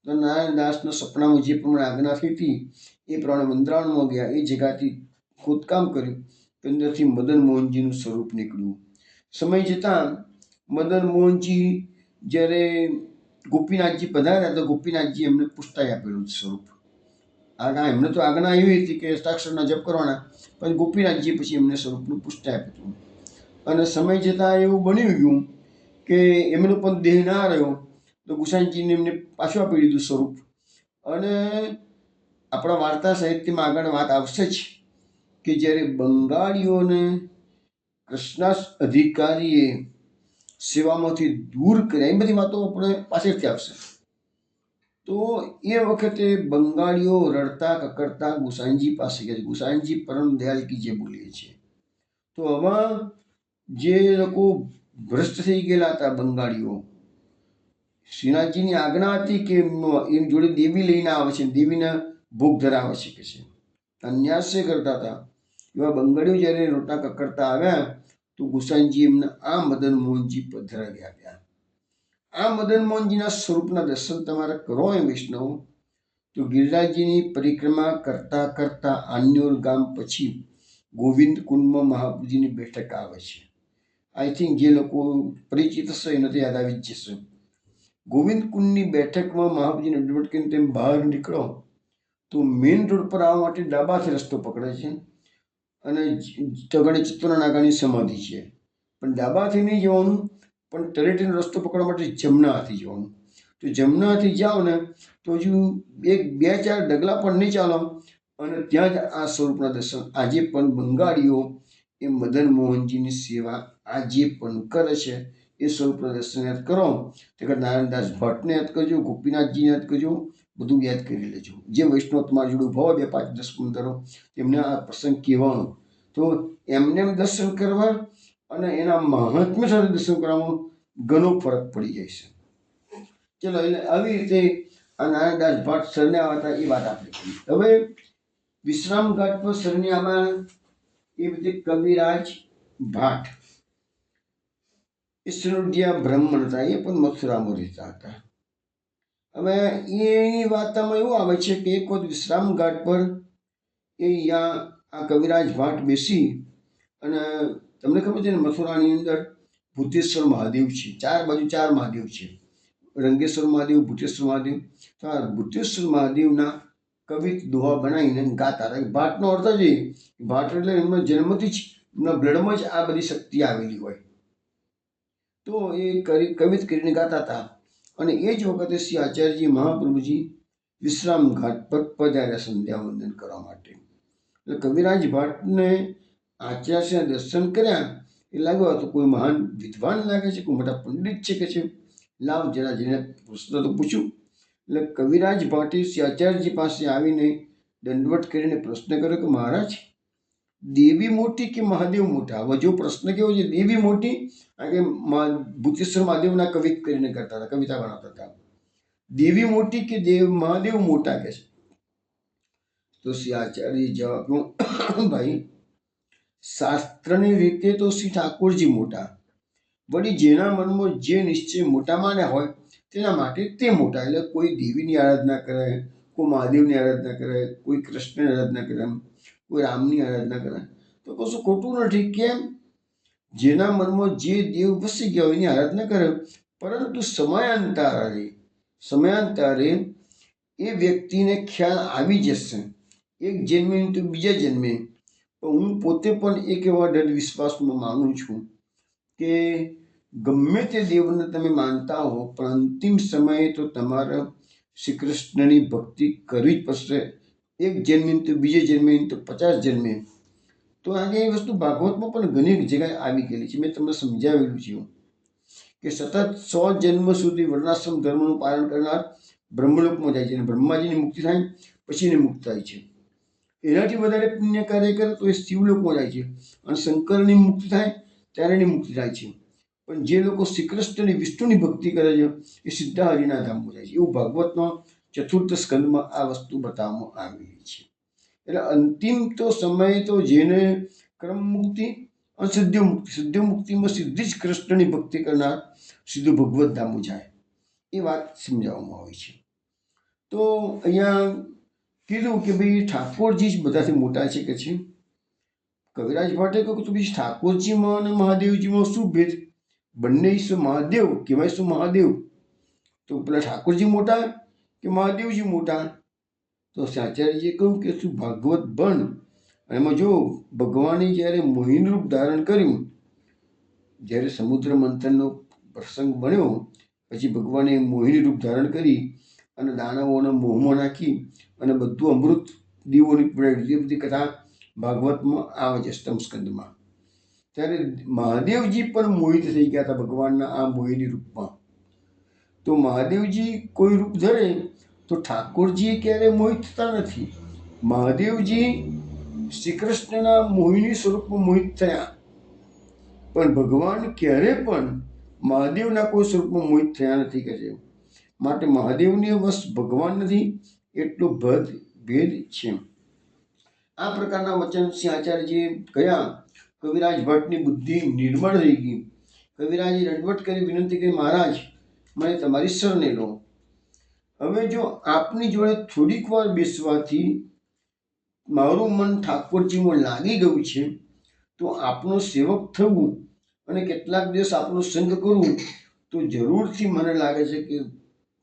Speaker 1: તો નારાયણદાસના સપનામાં જે પ્રમાણે આજ્ઞા થઈ હતી એ પ્રમાણે વંદરાવનમાં ગયા, એ જગ્યાથી ખોદકામ કર્યું, અંદરથી મદન મોહનજીનું સ્વરૂપ નીકળ્યું. સમય જતાં મદન મોહનજી જ્યારે ગોપીનાથજી પધાર્યા તો ગોપીનાથજી એમને પુષ્ટાઈ આપેલું સ્વરૂપ. એમને તો આજ્ઞા એવી હતી કે અષ્ટાક્ષરના જપ કરવાના, પણ ગોપીનાથજી પછી એમને સ્વરૂપનું પુષ્ટાઈ આપ્યું. અને સમય જતાં એવું બન્યું ગયું કે એમનો પણ દેહ ના રહ્યો તો ગુસાઈજીને એમને પાછું આપી દીધું સ્વરૂપ. અને આપણા વાર્તા સાહિત્યમાં આગળ વાત આવશે જ કે જ્યારે બંગાળીઓને કૃષ્ણાસ અધિકારીએ સેવામાંથી દૂર કર્યા, એ બધી વાતો આપણે પાછળથી આવશે. તો એ વખતે બંગાળીઓ રડતા કકડતા ગુસાઈજી પાસે ગયા છે. ગુસાઈજી પરમ દયાલ કી જે બોલીએ છીએ. તો આમાં જે લોકો ભ્રષ્ટ થઈ ગયેલા હતા બંગાળીઓ, શ્રીનાથજીની આજ્ઞા હતી કે એમ જોડે દેવી લઈને આવે છે, દેવીના ભોગ ધરાવે છે કે છે, અન્યાસ્ય કરતા હતા. એવા બંગાળીઓ જ્યારે રોટા કકડતા આવ્યા તો ગુસાઈજી એમને આ મદન મોહનજી પધરાવી આપ્યા. આ મદન મોહનજીના સ્વરૂપના દર્શન તમારે કરો એ વૈષ્ણવ તો ગિરિરાજજીની પરિક્રમા કરતા કરતા આન્યોલ ગામ પછી ગોવિંદ કુંડમાં મહાપ્રભુજીની બેઠક આવે છે. આઈ થિંક જે લોકો પરિચિત હશે એને તો યાદ આવી જ જશે. ગોવિંદ કુંડની બેઠકમાં મહાપ્રભુજીને દંડવત કરીને તેમ બહાર નીકળો તો મેઇન રોડ પર આવવા માટે ડાબાથી રસ્તો પકડે છે અને તગડે ચિત્તોના નાગાની સમાધિ છે. પણ ડાબાથી નહીં જવાનું, પણ તળેટીનો રસ્તો પકડવા માટે જમણા હાથી જવાનું. તો જમણા હાથી જાઓ ને તો હજુ 2-4 ડગલા પણ નહીં ચાલો અને ત્યાં જ આ સ્વરૂપના દર્શન. આજે પણ બંગાળીઓ એ મદન મોહનજીની સેવા આજે પણ કરે છે. એ સ્વરૂપના દર્શન યાદ કરો. તે નારાયણદાસ ભટ્ટને યાદ કરજો, ગોપીનાથજીને યાદ કરજો, બધું યાદ કરી લેજો. જે વૈષ્ણવ તમારી જોડે ઉભા હોય 2, 5, 10, 15 એમને આ પ્રસંગ કહેવાનો. તો એમને દર્શન કરવા અને એના મહાત્મ્ય સાથે દર્શન કરવામાં ઘણો ફરક પડી જાય છે. ચલો, એટલે આવી રીતે આ નારાયણદાસ ભટ્ટ શરણે આવતા એ વાત આપણે કરી. હવે વિશ્રામ ઘાટ પર શરણે આવ્યા એ રીતે કવિરાજ ભાટ એ સરોડિયા બ્રાહ્મણ હતા, એ પણ મથુરામાં રહેતા હતા. હવે એની વાર્તામાં એવું આવે છે કે એક વખત વિશ્રામ ઘાટ પર એ આ કવિરાજ ભાટ બેસી અને તમને ખબર છે ને મથુરાની અંદર ભૂતેશ્વર મહાદેવ છે, 4 બાજુ 4 મહાદેવ છે, રંગેશ્વર મહાદેવ, ભૂતેશ્વર મહાદેવ. તો આ ભૂતેશ્વર મહાદેવના કવિ દોહા બનાવીને ગાતા હતા. ભાટનો અર્થ જ એ, ભાટ એટલે એમના જન્મથી જ એમના બ્લડમાં જ આ બધી શક્તિ આવેલી હોય. તો એ કવિત કરીને ગાતા હતા. અને એ જ વખતે શ્રી આચાર્યજી મહાપ્રભુજી વિશ્રામ ઘાટ પર પધાર્યા સંધ્યા વંદન કરવા માટે. એટલે કવિરાજ ભાટને આચાર્યના દર્શન કર્યા એ લાગ્યો તો કોઈ મહાન વિદ્વાન લાગે છે, કોઈ મોટા પંડિત છે કે છે, લાવ જરા જેને પ્રશ્ન તો પૂછ્યું. એટલે કવિરાજ ભાટે શ્રી આચાર્યજી પાસે આવીને દંડવત કરીને પ્રશ્ન કર્યો કે મહારાજ, દેવી મોટી કે મહાદેવ મોટા? હવે જો પ્રશ્ન કેવો છે, દેવી મોટી, કારણ કે ભૂતેશ્વર મહાદેવના કવિત કરીને કરતા હતા, કવિતા બનાવતા હતા. દેવી મોટી કે મહાદેવ મોટા કે છે? તો શ્રી આચાર્ય જવાબ, ભાઈ શાસ્ત્રની રીતે તો શ્રી ઠાકોરજી મોટા, વળી જેના મનમાં જે નિશ્ચય મોટા માન્યા હોય તેના માટે તે મોટા. એટલે કોઈ દેવીની આરાધના કરે, કોઈ મહાદેવની આરાધના કરે, કોઈ કૃષ્ણની આરાધના કરે, કોઈ રામની આરાધના કરે, તો કશું ખોટું નથી. કેમ? જેના મનમાં જે દેવ વસી ગયા હોય એની આરાધના કરે. પરંતુ સમયાંતરે એ વ્યક્તિને ખ્યાલ આવી જશે, એક જન્મે તો બીજા જન્મે. હું પોતે પણ એક એવા દૃઢ વિશ્વાસમાં માનું છું કે ગમે તે દેવને તમે માનતા હો, પણ અંતિમ સમયે તો તમારે શ્રી કૃષ્ણની ભક્તિ કરવી જ પડશે. એક જન્મે તો બીજે જન્મે તો 50 જન્મે. તો આજે એ વસ્તુ ભાગવતમાં પણ ઘણી જગ્યાએ આવી ગયેલી છે. મેં તમને સમજાવેલું છે કે સતત 100 જન્મ સુધી વર્ણાશ્રમ ધર્મનું પાલન કરનાર બ્રહ્મલોકમાં જાય છે, અને બ્રહ્માજીની મુક્તિ થાય પછી એને મુક્ત થાય છે. એનાથી વધારે પુણ્ય કાર્ય કરે તો એ શિવલોકમાં જાય છે, અને શંકરની મુક્તિ થાય ત્યારે એની મુક્તિ થાય છે. પણ જે લોકો શ્રી કૃષ્ણ અને વિષ્ણુની ભક્તિ કરે છે એ સીધા હરિના ધામમાં જાય છે. એવું ભાગવતનો 4th સ્કંદમાં આ વસ્તુ બતાવવામાં આવેલી છે. એટલે અંતિમ તો સમયે તો જેને ક્રમ મુક્તિ અને સિદ્ધ મુક્તિમાં સીધી જ કૃષ્ણની ભક્તિ કરનાર સીધું ભગવત ધામમાં જાય, એ વાત સમજાવવામાં આવી છે. તો અહીંયા કીધું કે ભાઈ ઠાકોરજી જ બધાથી મોટા છે કે છે. કવિરાજ ભટ્ટે કહ્યું તો ભાઈ ઠાકોરજીમાં અને મહાદેવજીમાં શું ભેદ? બંને મહાદેવ કહેવાય. શું મહાદેવ? તો પેલા ઠાકોરજી મોટા કે મહાદેવજી મોટા? તો આચાર્યજીએ કહ્યું કે શું ભાગવત ભણ. એમાં જો ભગવાને જ્યારે મોહિની રૂપ ધારણ કર્યું, જ્યારે સમુદ્ર મંથનનો પ્રસંગ બન્યો પછી ભગવાને મોહિની રૂપ ધારણ કરી અને દાનવોને મોહમાં નાખી અને બધું અમૃત દીવોની પીવડાવી. એ બધી કથા ભાગવતમાં આવે છે 8મ સ્કંદમાં. ત્યારે મહાદેવજી પણ મોહિત થઈ ગયા હતા ભગવાનના આ મોહિની રૂપમાં. તો મહાદેવજી કોઈ રૂપ ધરે તો ઠાકોરજી ક્યારેય મોહિત થતા નથી. મહાદેવજી શ્રી કૃષ્ણના મોહિની સ્વરૂપમાં મોહિત થયા, પણ ભગવાન ક્યારે પણ મહાદેવના કોઈ સ્વરૂપમાં મોહિત થયા નથી કે છે. માટે મહાદેવને વશ ભગવાન નથી, એટલો ભેદ છે. આ પ્રકારના વચન શ્રી આચાર્યજીએ કહ્યા. કવિરાજ ભટ્ટની બુદ્ધિ નિર્મળ થઈ ગઈ. કવિરાજે રણવટ કરી વિનંતી કરી, મહારાજ મને તમારી શરણે લો. હવે જો આપની જોડે થોડીક વાર બેસવાથી મારું મન ઠાકોરજીમાં લાગી ગયું છે, તો આપનો સેવક થવું અને કેટલાક દિવસ આપનો સંગ કરવું, તો જરૂરથી મને લાગે છે કે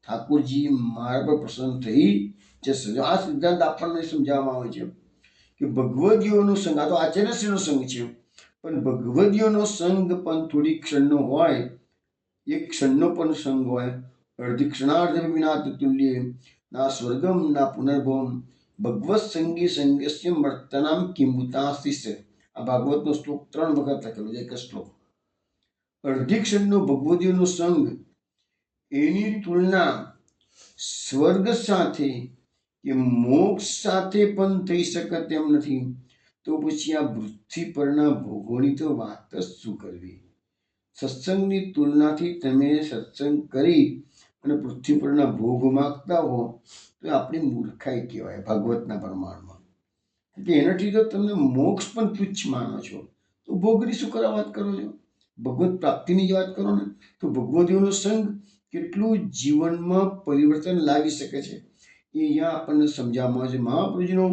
Speaker 1: ઠાકોરજી મારા પર પ્રસન્ન થઈ જશે. આ સિદ્ધાંત આપણને સમજાવવામાં આવે છે કે ભગવદીઓનો સંગ, આ તો આચાર્યશ્રીનો સંગ છે, પણ ભગવદીઓનો સંગ પણ થોડી ક્ષણનો હોય, એક ક્ષણનો પણ સંગ હોય. અર્ધિ ક્ષણાર્ધ વિના તુલ્ય ના સ્વર્ગમ ના પુનર્ભવમ ભગવત સંગી સંગસ્ય વર્તનામ કિંબુતાસ્તિસ્ય. આ ભાગવતનો શ્લોક 3 વખત લખેલો છે, એક શ્લોક. અર્ધિ ક્ષણનો ભગવદીઓનો સંગ એની તુલના સ્વર્ગ સાથે કે મોક્ષ સાથે પણ થઈ શકે તેમ નથી. તો પછી આ પૃથ્વી પરના ભોગોની તો વાત જ શું કરવી? સત્સંગની તુલનાથી તમે સત્સંગ કરી અને પૃથ્વી પરના ભોગ માગતા હો તો આપણી મૂર્ખાઈ કહેવાય ભાગવતના પ્રમાણમાં. કે એનાથી તો તમે મોક્ષ પણ તુચ્છ માનો છો, તો ભોગની શું કરવા વાત કરો છો? ભગવત પ્રાપ્તિની જ વાત કરો ને. તો ભગવદીઓનો સંગ કેટલું જીવનમાં પરિવર્તન લાવી શકે છે એ અહીંયા આપણને સમજાવવામાં આવે છે. મહાપ્રભુજીનો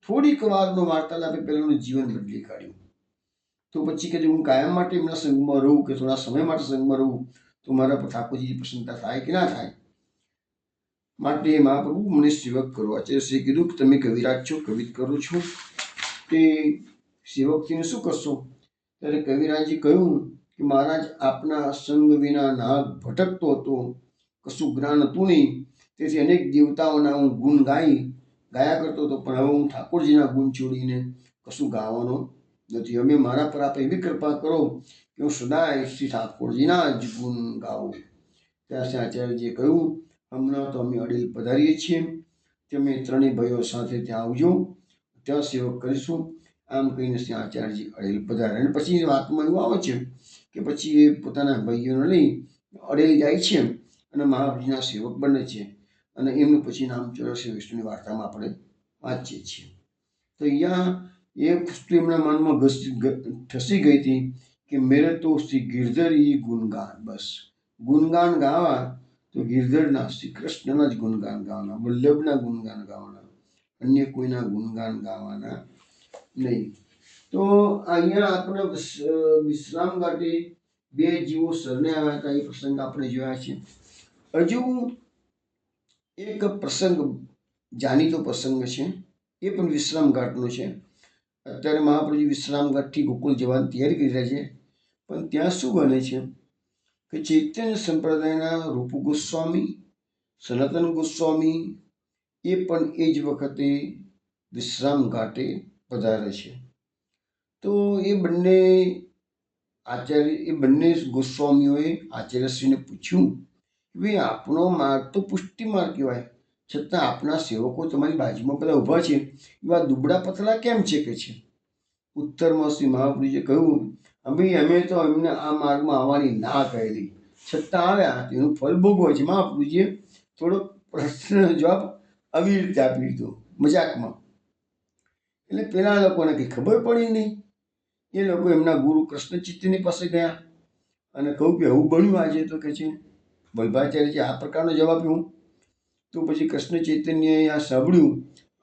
Speaker 1: થોડીક વારનો વાર્તાલાપે પહેલાનું જીવન બદલી કાઢ્યું. તો પછી કે હું કાયમ માટે એમના સંગમાં રહું કે થોડા સમય માટે સંગમાં રહું તો મારા પર ઠાકોરજીની પ્રસન્નતા થાય કે ના થાય. માટે મહાપ્રભુ મને સેવક કરો. આચાર્યશ્રીએ કીધું કે તમે કવિરાજ છો, કવિત કરો છો, તે સેવકથીને શું કરશો? ત્યારે કવિરાજે કહ્યું કે મહારાજ આપના સંગ વિના નાગ ભટકતો હતો, કશું જ્ઞાન હતું નહીં, તેથી અનેક દેવતાઓના હું ગુણ ગાયા કરતો હતો, પણ હવે હું ઠાકોરજીના ગુણ છોડીને કશું ગાવાનો નથી. અમે મારા પર આપ એવી કૃપા કરો કે હું સદાય શ્રી ઠાકોરજીના જ ગુણ ગાઉં. ત્યાં શ્રી આચાર્યજીએ કહ્યું, હમણાં તો અમે અડીલ પધારીએ છીએ, તમે ત્રણેય ભાઈઓ સાથે ત્યાં આવજો, ત્યાં સેવક કરીશું. આમ કહીને શ્રી આચાર્યજી અડેલ પધારે. અને પછી વાતમાં એવું આવે છે કે પછી એ પોતાના ભાઈઓને લઈ અડેલ જાય છે અને મહાપ્રભુજીના સેવક બને છે, અને એમનું પછી નામ ચોરસિયા વિષ્ણુની વાર્તામાં આપણે વાંચીએ છીએ. તો અહીંયા એ વસ્તુ એમના મનમાં ઠસી ગઈ હતી કે મેરે તો શ્રી ગિરધર ગુણગાન, બસ ગુણગાન ગાવા તો ગિરધરના શ્રી કૃષ્ણના જ ગુણગાન ગાવાના, વલ્લભના ગુણગાન ગાવાના, અન્ય કોઈના ગુણગાન ગાવાના નહીં. તો અહીંયા આપણે વિશ્રામ ઘાટે બે જીવો શરણે આવ્યા હતા એ પ્રસંગ આપણે જોયા છે. હજુ એક પ્રસંગ જાણીતો પ્રસંગ છે, એ પણ વિશ્રામ ઘાટનો છે. અત્યારે મહાપ્રભુજી વિશ્રામ ઘાટથી ગોકુળ જવાની તૈયારી કરી રહ્યા છે. પણ ત્યાં શું બને છે કે ચૈતન્ય સંપ્રદાયના રૂપ ગોસ્વામી, સનાતન ગોસ્વામી એ પણ એ જ વખતે વિશ્રામ ઘાટે પધારે છે. તો એ બંને ગોસ્વામીઓએ આચાર્યશ્રીને પૂછ્યું કે ભાઈ આપનો માર્ગ તો પુષ્ટિ માર્ગ કહેવાય, છતાં આપના સેવકો તમારી બાજુમાં બધા ઊભા છે, એવા દુબળા પતલા કેમ છે કે છે? ઉત્તરમાં શ્રી મહાપ્રભુજીએ કહ્યું, અમે તો એમને આ માર્ગમાં આવવાની ના કહેલી, છતાં આવ્યા, તેનું ફળ ભોગવે છે. મહાપ્રભુજીએ થોડો પ્રશ્ન જવાબ આવી રીતે આપી દીધો મજાકમાં. એટલે પેલા લોકોને કંઈ ખબર પડી નહીં. એ લોકો એમના ગુરુ કૃષ્ણ ચૈતન્ય પાસે ગયા અને કહ્યું કે આવું બન્યું આજે, તો કે છે વલ્ભાચાર્યજી આ પ્રકારનો જવાબ આપ્યો. તો પછી કૃષ્ણ ચૈતન્યએ આ સાંભળ્યું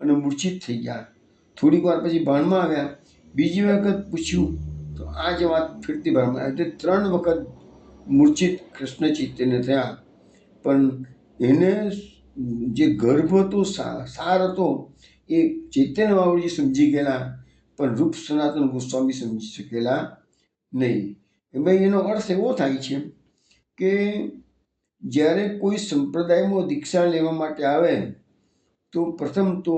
Speaker 1: અને મૂર્છિત થઈ ગયા. થોડીક વાર પછી ભાનમાં આવ્યા, બીજી વખત પૂછ્યું તો આ જ વાત ફીરતી ભાનમાં, એટલે 3 વખત મૂર્છિત કૃષ્ણ ચૈતન્ય થયા. પણ એને જે ગર્ભ હતો, સાર હતો, એ ચૈતન્ય મહાપ્રભુજી સમજી ગયેલા, પણ રૂપ સનાતન ગોસ્વામી સમજી શકેલા નહીં. ભાઈ એનો અર્થ એવો થાય છે કે જ્યારે કોઈ સંપ્રદાયમાં દીક્ષા લેવા માટે આવે તો પ્રથમ તો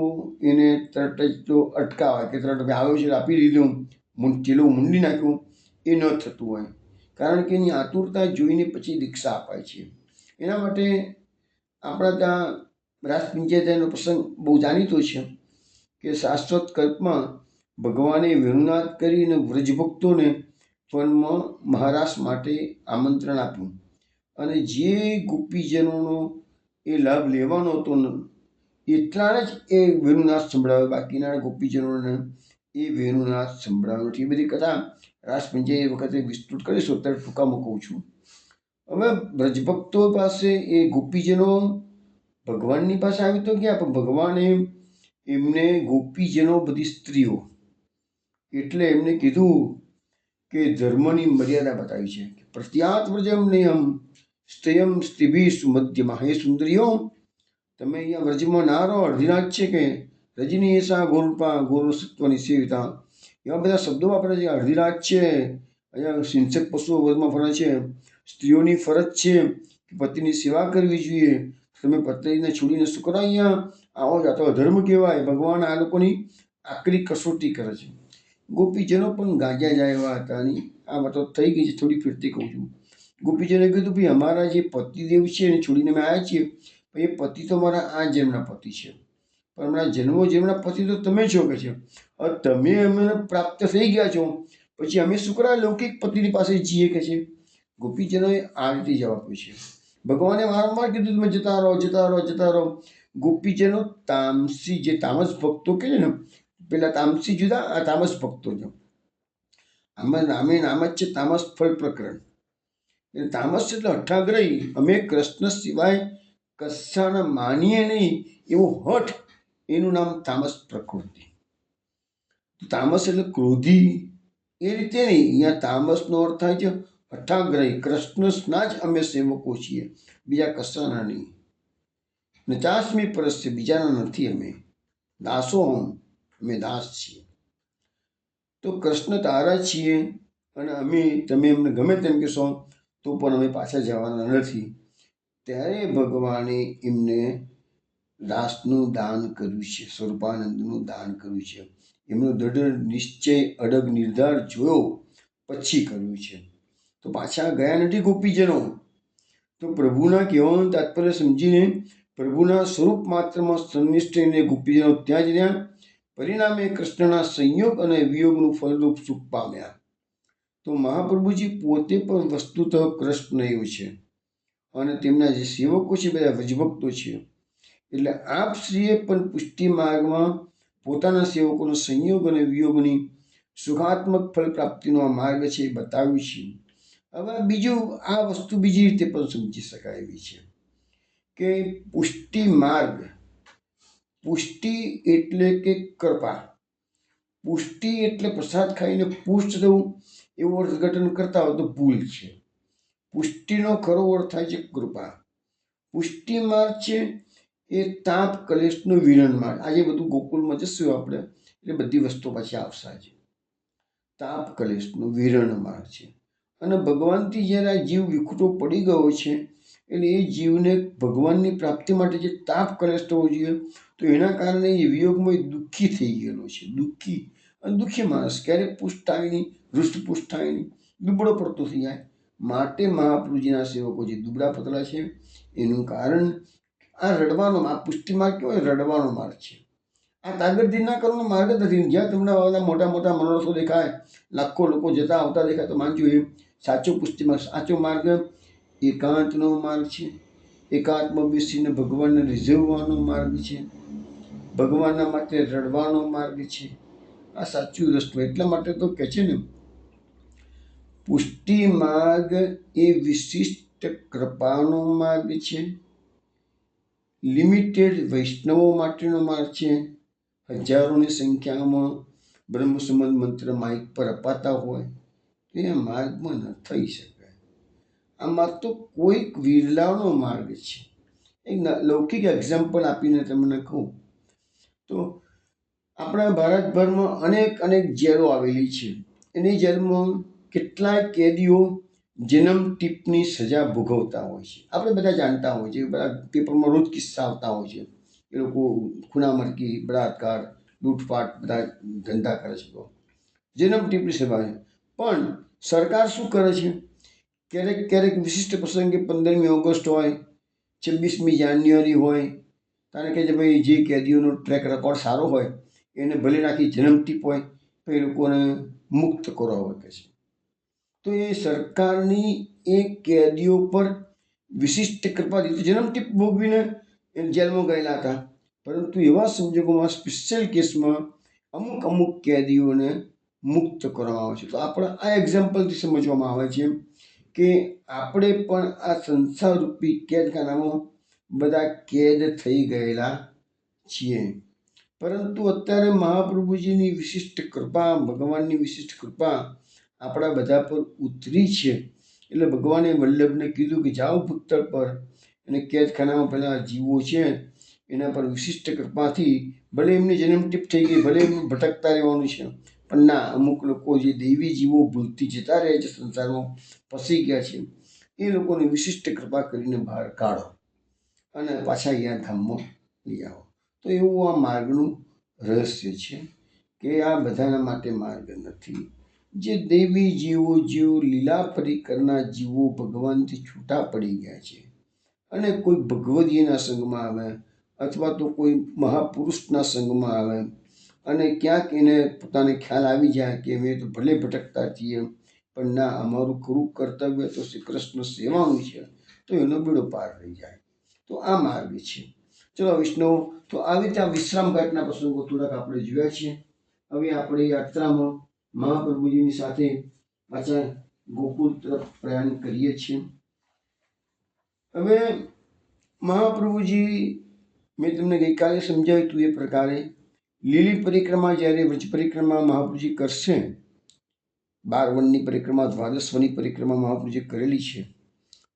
Speaker 1: એને તરત જ તો અટકાવાય કે તરત આવ્યો છે આપી દીધું, ચેલો મૂંડી નાખ્યું, એ ન થતું હોય. કારણ કે એની આતુરતા જોઈને પછી દીક્ષા અપાય છે. એના માટે આપણા ત્યાં રાસ પંચાયતનો પ્રસંગ બહુ જાણીતો છે કે શાશ્વત કલ્પમાં ભગવાને વેણુનાદ કરીને વ્રજભક્તોને વનમાં મહારાસ માટે આમંત્રણ આપ્યું અને જે ગોપીજનોનો એ લાભ લેવાનો હતો એટલાને જ એ વેણુનાદ સંભળાવ્યો, બાકીના ગોપીજનોને એ વેણુનાદ સંભળાવ્યો નથી. એ બધી કથા રાસ પંચાયત વખતે વિસ્તૃત કરીશું, અત્યારે ટૂંકામાં કહું છું. હવે વ્રજભક્તો પાસે એ ગોપીજનો ભગવાનની પાસે આવી તો ગયા, પણ ભગવાને એમને ગોપીજનો બધી સ્ત્રીઓ એટલે એમને કીધું કે ધર્મની મર્યાદા બતાવી છે. પ્રત્યાત વ્રજમ નેહમ સ્તયમ સ્ત્રીભી સુમધ્યમાં, હે સુંદરીઓ તમે અહીંયા વ્રજમાં ના રહો, અડધી રાત છે કે રજની એસા ગોરૂપા ગોરસત્વની સેવિતા, એવા બધા શબ્દો વાપરે છે. અડધી રાત છે, અહીંયા હિંસક પશુઓ વનમાં ફરે છે, સ્ત્રીઓની ફરજ છે કે પતિની સેવા કરવી જોઈએ, તમે પતિને છોડીને શું કરો અહીંયા આવો, આ તો અધર્મ કહેવાય. ભગવાન આ લોકોની આકરી કસોટી કરે છે. ગોપીજનો પણ ગાંજા જાય એવા હતા. આ વાતો થઈ ગઈ છે, થોડી ફીરતી કહું છું. ગોપીજનોએ કીધું ભાઈ અમારા જે પતિદેવ છે એને છોડીને અમે આવ્યા છીએ, એ પતિ તો મારા આ જન્મના પતિ છે, પણ હમણાં જન્મના પતિ તો તમે છો કે છે. હવે તમે અમને પ્રાપ્ત થઈ ગયા છો, પછી અમે શું કરા લૌકિક પતિની પાસે જઈએ કે છે. ગોપીજનોએ આ રીતે જવાબ આપ્યો છે. ભગવાને વારંવાર કીધું તમે જતા રહો, જતા રહો, જતા રહો. ગોપીજનો તામસી, જે તામસ ભક્તો કહે છે ને, પેલા તામસી જુદા, આ તામસ ભક્તો છે. આમાં નામ જ છે તામસ ફળ પ્રકરણ. એટલે તામસ એટલે હઠાગ્રહી, અમે કૃષ્ણ સિવાય કશાને માનીએ નહીં એવો હઠ, એનું નામ તામસ પ્રકૃતિ. તામસ એટલે ક્રોધી, એ રીતે નહીં. અહીંયા તામસનો અર્થ થાય છે હઠાગ્રહી, કૃષ્ણના જ અમે સેવકો છીએ, બીજા કશાના નહીં. ને ચાસ્મી પરસ્ય, બીજાના નથી અમે. દાસો અમે દાસ છીએ. તો કૃષ્ણ તારા છીએ અને તમે અમને ગમે તેમ કહેશો તો પણ અમે પાછા જવાના નથી. ત્યારે ભગવાને એમને દાસનું દાન કર્યું છે, સ્વરૂપાનંદનું દાન કર્યું છે. એમનો દૃઢ નિશ્ચય, અડગ નિર્ધાર જોયો પછી કર્યું છે. તો પાછા ગયા નથી ગોપીજનો. તો પ્રભુના કહેવાનું તાત્પર્ય સમજીને પ્રભુના સ્વરૂપ માત્રમાં સંનિષ્ઠ ગોપીજનો ત્યાં જ રહ્યા. પરિણામે કૃષ્ણના સંયોગ અને વિયોગનું ફલરૂપ સુખ પામ્યા. તો મહાપ્રભુજી પોતે પણ વસ્તુતઃ કૃષ્ણ એવું છે અને તેમના જે સેવકો છે બધા વ્રજભક્તો છે. એટલે આપ શ્રીએ પણ પુષ્ટિ માર્ગમાં પોતાના સેવકોનો સંયોગ અને વિયોગની સુખાત્મક ફળ પ્રાપ્તિનો આ માર્ગ છે એ બતાવ્યું છે. હવે બીજું આ વસ્તુ બીજી રીતે પણ સમજી શકાય એવી છે. કે પુષ્ટિ માર્ગ, પુષ્ટિ એટલે કે કૃપા, પુષ્ટિ એટલે પ્રસાદ ખાઈને પુષ્ટ થવું એવું અર્થઘટન કરતા હોય તો ભૂલ છે. પુષ્ટિનો ખરો અર્થ થાય છે કૃપા. પુષ્ટિ માર્ગ છે એ તાપ કલેશનો વિરણ માર્ગ. આજે બધું ગોકુળમાં જશું આપણે એટલે બધી વસ્તુ પાછી આવશે. આજે તાપ કલેશનો વિરણ માર્ગ છે. અને ભગવાનથી જ્યારે આ જીવ વિખૂટો પડી ગયો છે એટલે એ જીવને ભગવાનની પ્રાપ્તિ માટે જે તાપ કલેશ થવો જોઈએ તો એના કારણે એ વિયોગમાં દુઃખી થઈ ગયેલો છે. દુઃખી અને દુઃખી માણસ ક્યારેક પુષ્ટ થાય નહીં, હૃષ્ટપુષ્ટ થાય નહીં, દુબળો પડતો થઈ જાય. માટે મહાપ્રભુજીના સેવકો જે દુબળા પતલા છે એનું કારણ આ રડવાનો આ પુષ્ટિ માર્ગ કેવો રડવાનો માર્ગ છે. આ તાગડથી ના કરવાનો માર્ગ જ નથી. જ્યાં તમને મોટા મોટા મનોરથો દેખાય, લાખો લોકો જતા આવતા દેખાય તો માનજો એ સાચો પુષ્ટિ માર્ગ. સાચો માર્ગ એકાંતનો માર્ગ છે. એકાંતમાં બેસીને ભગવાનને રીઝવવાનો માર્ગ છે. ભગવાનના માટે રડવાનો માર્ગ છે. આ સાચું રસ્તો. એટલા માટે તો કહે છે ને પુષ્ટિ માર્ગ એ વિશિષ્ટ કૃપાનો માર્ગ છે. લિમિટેડ વૈષ્ણવો માટેનો માર્ગ છે. હજારોની સંખ્યામાં બ્રહ્મ સંબંધ મંત્ર માઇક પર અપાતા હોય તો એ માર્ગમાં ન થઈ શકે. આ માર્ગ તો કોઈક વિરલાનો માર્ગ છે. એક લૌકિક એક્ઝામ્પલ આપીને તમને કહું તો આપણા ભારતભરમાં અનેક જેલો આવેલી છે. એની જેલમાં કેટલાય કેદીઓ જન્મ ટીપની સજા ભોગવતા હોય છે. આપણે બધા જાણતા હોય છે. બધા પેપરમાં રોજ કિસ્સા આવતા હોય છે. એ લોકો ખૂનામરકી, બળાત્કાર, લૂંટફાટ બધા ધંધા કરે છે. તો જન્મ ટીપની સજા છે. પણ સરકાર શું કરે છે? ક્યારેક વિશિષ્ટ પ્રસંગે 15મી ઓગસ્ટ હોય, 26મી જાન્યુઆરી હોય, કારણ કે જે ભાઈ જે કેદીઓનો ટ્રેક રેકોર્ડ સારો હોય એને ભલે નાખી જન્મ ટીપ હોય તો એ લોકોને મુક્ત કરવા કે છે. તો એ સરકારની એ કેદીઓ પર વિશિષ્ટ કૃપાથી જન્મ ટીપ ભોગવીને જેલમાં ગયેલા હતા. પરંતુ એવા સંજોગોમાં સ્પેશિયલ કેસમાં અમુક કેદીઓને મુક્ત કરવામાં આવે છે. તો આપણે આ એક્ઝામ્પલથી સમજવામાં આવે છે કે આપણે પણ આ સંસારરૂપી કેદખાનામાં બધા કેદ થઈ ગયેલા છીએ. પરંતુ અત્યારે મહાપ્રભુજીની વિશિષ્ટ કૃપા, ભગવાનની વિશિષ્ટ કૃપા આપણા બધા પર ઉતરી છે. એટલે ભગવાને વલ્લભને કીધું કે જાઓ ભૂતળ પર અને કેદખાનામાં પેલા જીવો છે એના પર વિશિષ્ટ કૃપાથી ભલે એમની જન્મટીપ થઈ ગઈ, ભલે એમને ભટકતા રહેવાનું છે, પણ ના, અમુક લોકો જે દૈવી જીવો ભૂલથી જતા રહે છે, સંસારમાં ફસી ગયા છે, એ લોકોને વિશિષ્ટ કૃપા કરીને બહાર કાઢો અને પાછા અહીંયા ધામમાં લઈ આવો. તો એવું આ માર્ગનું રહસ્ય છે કે આ બધાના માટે માર્ગ નથી. જે દેવી જીવો, જેઓ લીલા પરિકરના જીવો ભગવાનથી છૂટા પડી ગયા છે અને કોઈ ભગવદીના સંગમાં આવે અથવા તો કોઈ મહાપુરુષના સંગમાં આવે અને ક્યાંક એને પોતાને ખ્યાલ આવી જાય કે અમે તો ભલે ભટકતા છીએ પણ ના, અમારું ખરું કર્તવ્ય તો શ્રી કૃષ્ણ સેવાનું છે, તો એનો બેડો પાર થઈ જાય. તો આ માર્ગ છે. ચલો વિષ્ણુ, તો આવી રીતે આ વિશ્રામ ઘાટના પ્રસંગો થોડાક આપણે જોયા છે. હવે આપણે યાત્રામાં મહાપ્રભુજીની સાથે પાછા ગોકુળ તરફ પ્રયાણ કરીએ છીએ. હવે મહાપ્રભુજી, મેં તમને ગઈકાલે સમજાવ્યું હતું એ પ્રકારે લીલી પરિક્રમા જ્યારે વ્રજ પરિક્રમા મહાપ્રભુજી કરશે, 12 વનની પરિક્રમા, 12 વનની પરિક્રમા મહાપ્રભુજી કરેલી છે.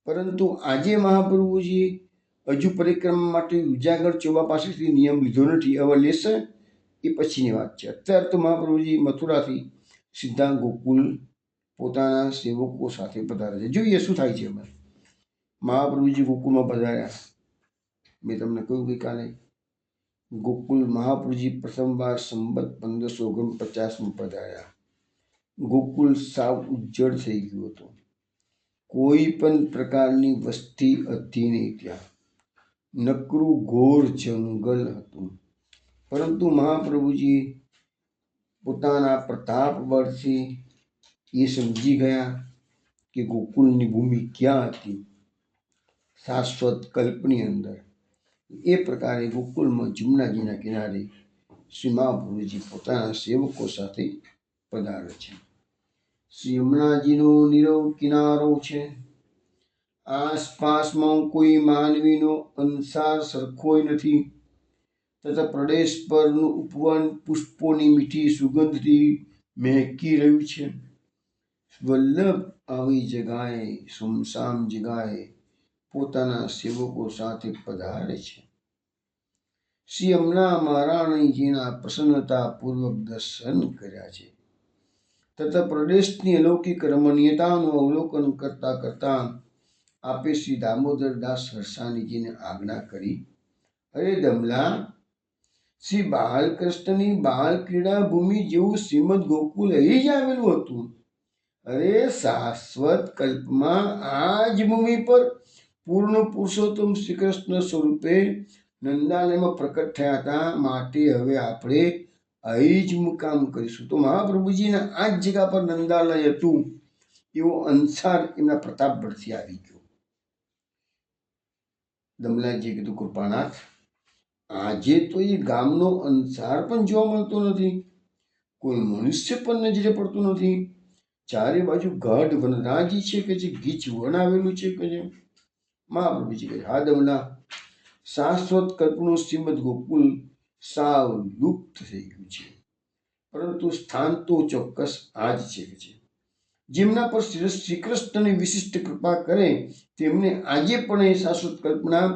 Speaker 1: પરંતુ આજે મહાપ્રભુજી હજુ પરિક્રમા માટે ઉજાગર ચોબા પાસેથી નિયમ લીધો નથી. હવે લેશે એ પછીની વાત છે. અત્યારે તો મહાપ્રભુજી મથુરાથી સીધા ગોકુલ પોતાના સેવકો સાથે પધારે છે. જોઈએ શું થાય છે. હવે મહાપ્રભુજી ગોકુળમાં પધાર્યા. મેં તમને કહ્યું ગઈકાલે ગોકુલ મહાપ્રભુજી પ્રથમવાર સંવત 1549માં પધાર્યા. ગોકુલ સાવ ઉજ્જડ થઈ ગયું હતું. કોઈ પણ પ્રકારની વસ્તી હતી નહીં ત્યાં. નકરું ઘોર જંગલ હતું. પરંતુ મહાપ્રભુજી પોતાના પ્રતાપ બળથી એ સમજી ગયા કે ગોકુળની ભૂમિ ક્યાં હતી, શાશ્વત કલ્પની અંદર. એ પ્રકારે ગોકુળમાં જમુનાજીના કિનારે શ્રી મહાપ્રભુજી પોતાના સેવકો સાથે પધારે છે. શ્રી યમુનાજીનો નીરવ કિનારો છે. આસપાસમાં કોઈ માનવીનો અંસાર સરખોય નથી, તથા પ્રદેશ પરનું ઉપવન પુષ્પોની મીઠી સુગંધથી મહેકી રહ્યું છે. વલ્લભ આવી જગાએ, સુમસામ જગાએ પોતાના સેવકો સાથે પધારે છે. શ્રી યમુના મહારાણીજીના પ્રસન્નતાપૂર્વક દર્શન કર્યા છે, તથા પ્રદેશની અલૌકિક રમણીયતાનું અવલોકન કરતા કરતા આપે શ્રી દામોદરદાસ હરસાણીજીને આજ્ઞા કરી, અરે દમલા, શ્રી બાલકૃષ્ણની બાલ ક્રીડા ભૂમિ જેવું શ્રીમદ ગોકુલ અહીં જ આવેલું હતું. અરે શાશ્વત કલ્પમાં આ જ ભૂમિ પર પૂર્ણ પુરુષોત્તમ શ્રી કૃષ્ણ સ્વરૂપે નંદાલયમાં પ્રકટ થયા હતા. માટે હવે આપણે અહીં જ મુકામ કરીશું. તો મહાપ્રભુજીના આ જ જગ્યા પર નંદાલય હતું એવો અંસાર એમના પ્રતાપગઢથી આવી ગયો. દમલાજીએ કીધું, કૃપાનાથ, આજે તો એ ગામનો અંસાર પણ જોવા મળતો નથી, કોઈ મનુષ્ય પણ નજરે પડતું નથી. ચારે બાજુ ગાઢ વનરાજી છે કે જે ગીચ વન આવેલું છે કે જે. મહાપ્રભુજી કહે, હા દમલા, શાશ્વત કલ્પનું શ્રીમદ ગોકુલ સાવ લુપ્ત થઈ ગયું છે, પરંતુ સ્થાન તો ચોક્કસ આ જ છે કે છે. જેમના પર શ્રી કૃષ્ણની વિશિષ્ટ કૃપા કરે તેમને આજે પણ એ શાશ્વત કલ્પના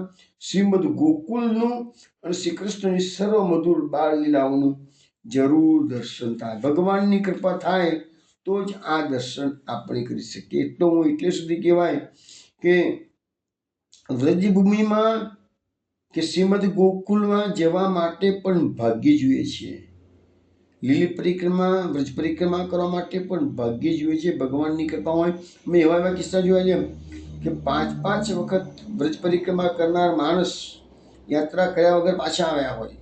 Speaker 1: શ્રીમદ ગોકુલનું અને શ્રી કૃષ્ણની સર્વમધુર બાળ લીલાઓનું જરૂર દર્શન થાય. ભગવાનની કૃપા થાય તો જ આ દર્શન આપણે કરી શકીએ. એટલો હું એટલે સુધી કહેવાય કે વ્રજભૂમિમાં કે શ્રીમદ ગોકુલમાં જવા માટે પણ ભાગ્ય જોઈએ છે. લીલી પરિક્રમા, વ્રજ પરિક્રમા કરવા માટે પણ ભાગ્ય જોઈએ છે. ભગવાનની કૃપા હોય. મેં એવા કિસ્સા જોયા છે કે 5-5 વખત વ્રજ પરિક્રમા કરનાર માણસ યાત્રા કર્યા વગર પાછા આવ્યા હોય.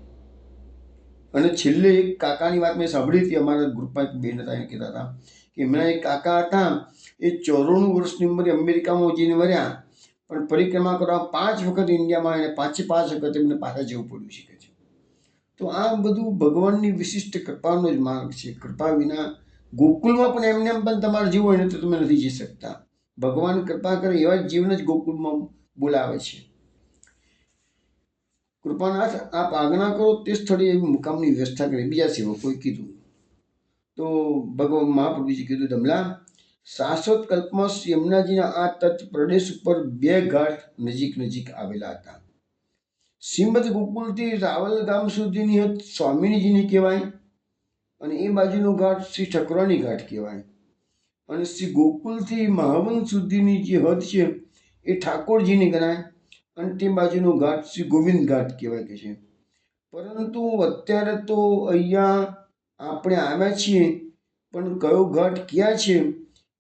Speaker 1: અને છેલ્લે એક કાકાની વાત મેં સાંભળી હતી, અમારા ગ્રુપમાં એક બેન હતા, એ કહેતા હતા કે એમના એક કાકા હતા, એ 94 વર્ષની ઉંમરે અમેરિકામાં જઈને વર્યા, પણ પરિક્રમા કરવા 5 વખત ઇન્ડિયામાં એને 5 વખત એમને પાછા જવું પડ્યું છે. તો આ બધું ભગવાનની વિશિષ્ટ કૃપાનો જ માર્ગ છે. કૃપા વિના ગોકુલમાં પણ એમને એમ પણ તમારે જવું હોય ને તો તમે નથી જઈ શકતા. ભગવાન કૃપા કરે એવા જ જીવને જ ગોકુલમાં બોલાવે છે. કૃપાનાથ, આપ આજ્ઞા કરો તે સ્થળે એવી મુકામની વ્યવસ્થા કરી. બીજા સેવકોએ કીધું તો ભગવાન મહાપ્રભુજી કીધું, દમલા, શાશ્વત કલ્પમાં શ્રી યમુનાજીના આ તટ પ્રદેશ ઉપર 2 ઘાટ નજીક નજીક આવેલા હતા. શ્રીમદ ગોકુલથી રાવલ ગામ સુધીની હદ સ્વામિનીજીની કહેવાય, અને એ બાજુનો ઘાટ શ્રી ઠકરાણી ઘાટ કહેવાય, અને શ્રી ગોકુલથી મહાવન સુધીની જે હદ છે એ ઠાકોરજીની ગણાય, અને તે બાજુનો ઘાટ શ્રી ગોવિંદ ઘાટ કહેવાય કે છે. પરંતુ અત્યારે તો અહીંયા આપણે આવ્યા છીએ પણ કયો ઘાટ ક્યાં છે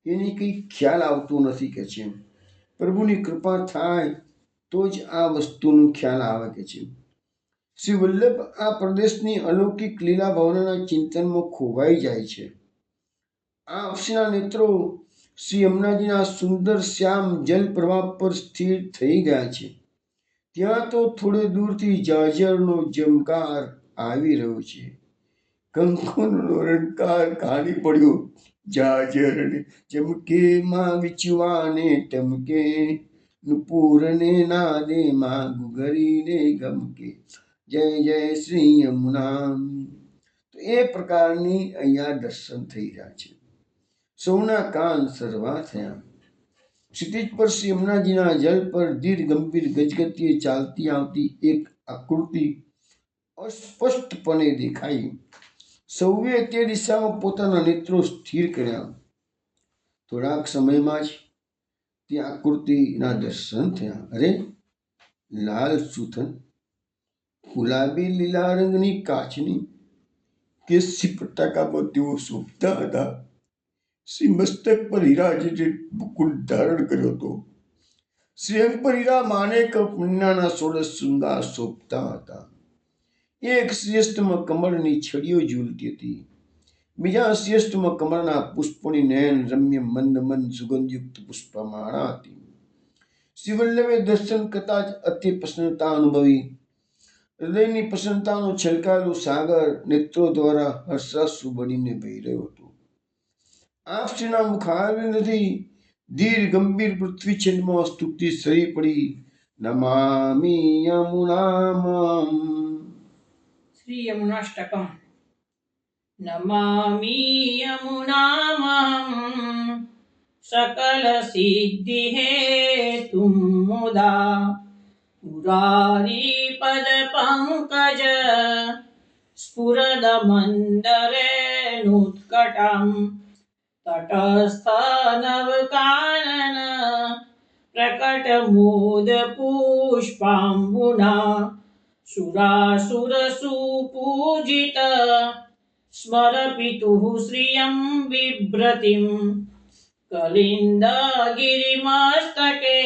Speaker 1: એની કંઈ ખ્યાલ આવતું નથી કે છે. પ્રભુની કૃપા થાય તો જ આ વસ્તુનું ખ્યાલ આવે કે છે. શ્રી વલ્લભ આ પ્રદેશની અલૌકિક લીલા ભાવનાના ચિંતનમાં ખોવાઈ જાય છે. આ અક્ષના નેત્રો શ્રી યમુનાજીના સુંદર શ્યામ જલ પ્રવાહ પર સ્થિર થઈ ગયા છે. ત્યાં તો થોડે દૂરથી જાજરનો ઝમકાર આવી રહ્યો છે. કંકુનો રણકાર કાઢી પડ્યો, જાજરને ચમકે માં વિચવાને ટમકે, નુપુરને નાદે માં ગુગરીને ગમકે, જય જય શ્રી યમુના. તો એ પ્રકારની અહીંયા દર્શન થઈ રહ્યા છે. સૌના કાન સરવા થયા. ક્ષિતિજ પર શ્રી યમુનાજીના જલ પર ધીર ગંભીર ગજગતીએ ચાલતી આવતી એક આકૃતિ અસ્પષ્ટપણે દેખાઈ. સૌએ તે દિશામાં પોતાના નેત્રો સ્થિર કર્યા. થોડાક સમયમાં જ તે આકૃતિના દર્શન થયા. અરે લાલ સુથન, ગુલાબી લીલા રંગની કાચની કેસી પટાકામાં તેઓ શોભતા હતા. શ્રી મસ્તક પર હીરા જેટલે મુકુટ ધારણ કર્યો હતો. શ્રી અંગ પર હીરા માનેક પુણ્યના 16 શૃંગાર શોભતા હતા. એક શ્રેષ્ઠમાં કમળની છડીઓ ઝૂલતી હતી, બીજા શ્રેષ્ઠમાં કમળના પુષ્પોની નયન રમ્ય મંદ મંદ સુગંધયુક્ત પુષ્પમાળા હતી. શ્રી વલ્લભે દર્શન કરતા જ અતિ પ્રસન્નતા અનુભવી. હૃદયની પ્રસન્નતાનો છલકાયેલો સાગર નેત્રો દ્વારા હર્ષાશ્રુ બનીને વહી રહ્યો હતો. આપ શ્રીના મુખારવિંદથી ધીર ગંભીર પૃથ્વી છિન્નમાં સ્તુતિ સરી પડી નમામિ યમુનામ.
Speaker 2: શ્રી યમુનાષ્ટકમ. નમામિ યમુનામહં સકલ સિદ્ધિ હેતુમ મુદા મુરારી પદ પંકજ સ્ફુરદમંદરેણુત્કટં તટસ્થનવકાનન પ્રકટમોદपुष्पाम्बुना सुरासुरसुपूजित स्मरपितुः श्रियं बिभ्रतिं कलिन्दगिरिमस्तके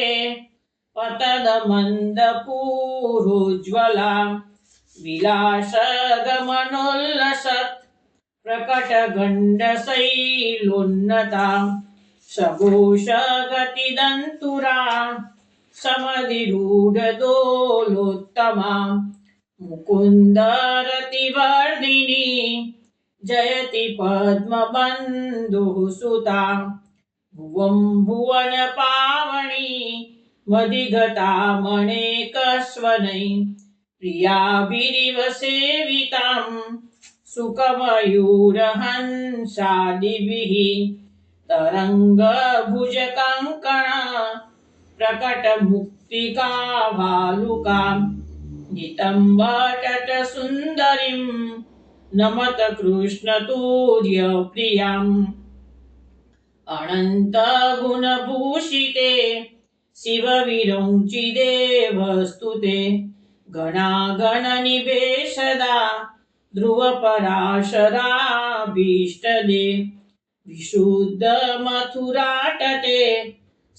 Speaker 2: पतदमन्दपूरोज्ज्वला विलासगमनोल्लसत् प्रकटगण्डशैलोन्नता सघोषगतिदन्तुरा समधिरूढदोलोत्तमा मुकुन्दरतिवर्धिनी जयति पद्मबन्धुः सुता भुवं भुवनपावनी मदिगता मणेकस्वनै प्रियाभिरिव सेवितां सुखमयूरहंसादिभिः तरङ्गभुजकङ्कणा प्रकटमुक्तिका भालुका नितम्बतटसुन्दरीं नमत कृष्णतुर्यप्रियाम् अनन्तगुणभूषिते शिवविरञ्चिदेवस्तुते गणागणनिभे सदा ध्रुवपराशराभीष्टदे विशुद्धमथुरातटे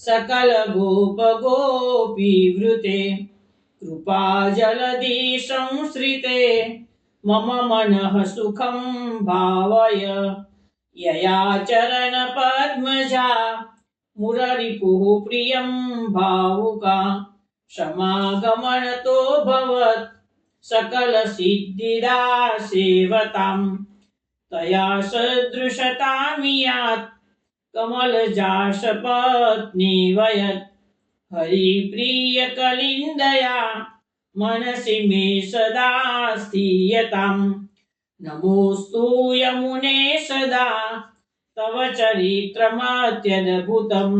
Speaker 2: सकलगोपगोपीवृते कृपाजलधि संश्रिते मम मनः सुखं भावय यया चरणपद्मजा मुररिपुः प्रियं भावुका समागमनतो भवत् सकलसिद्धिदा सेवतां तया सदृशतामियात् कमलजासपत्नी वयत् हरिप्रियकलिन्दया मनसि मे सदा स्थीयताम् नमोऽस्तु यमुने सदा तव चरित्रमत्यद्भुतं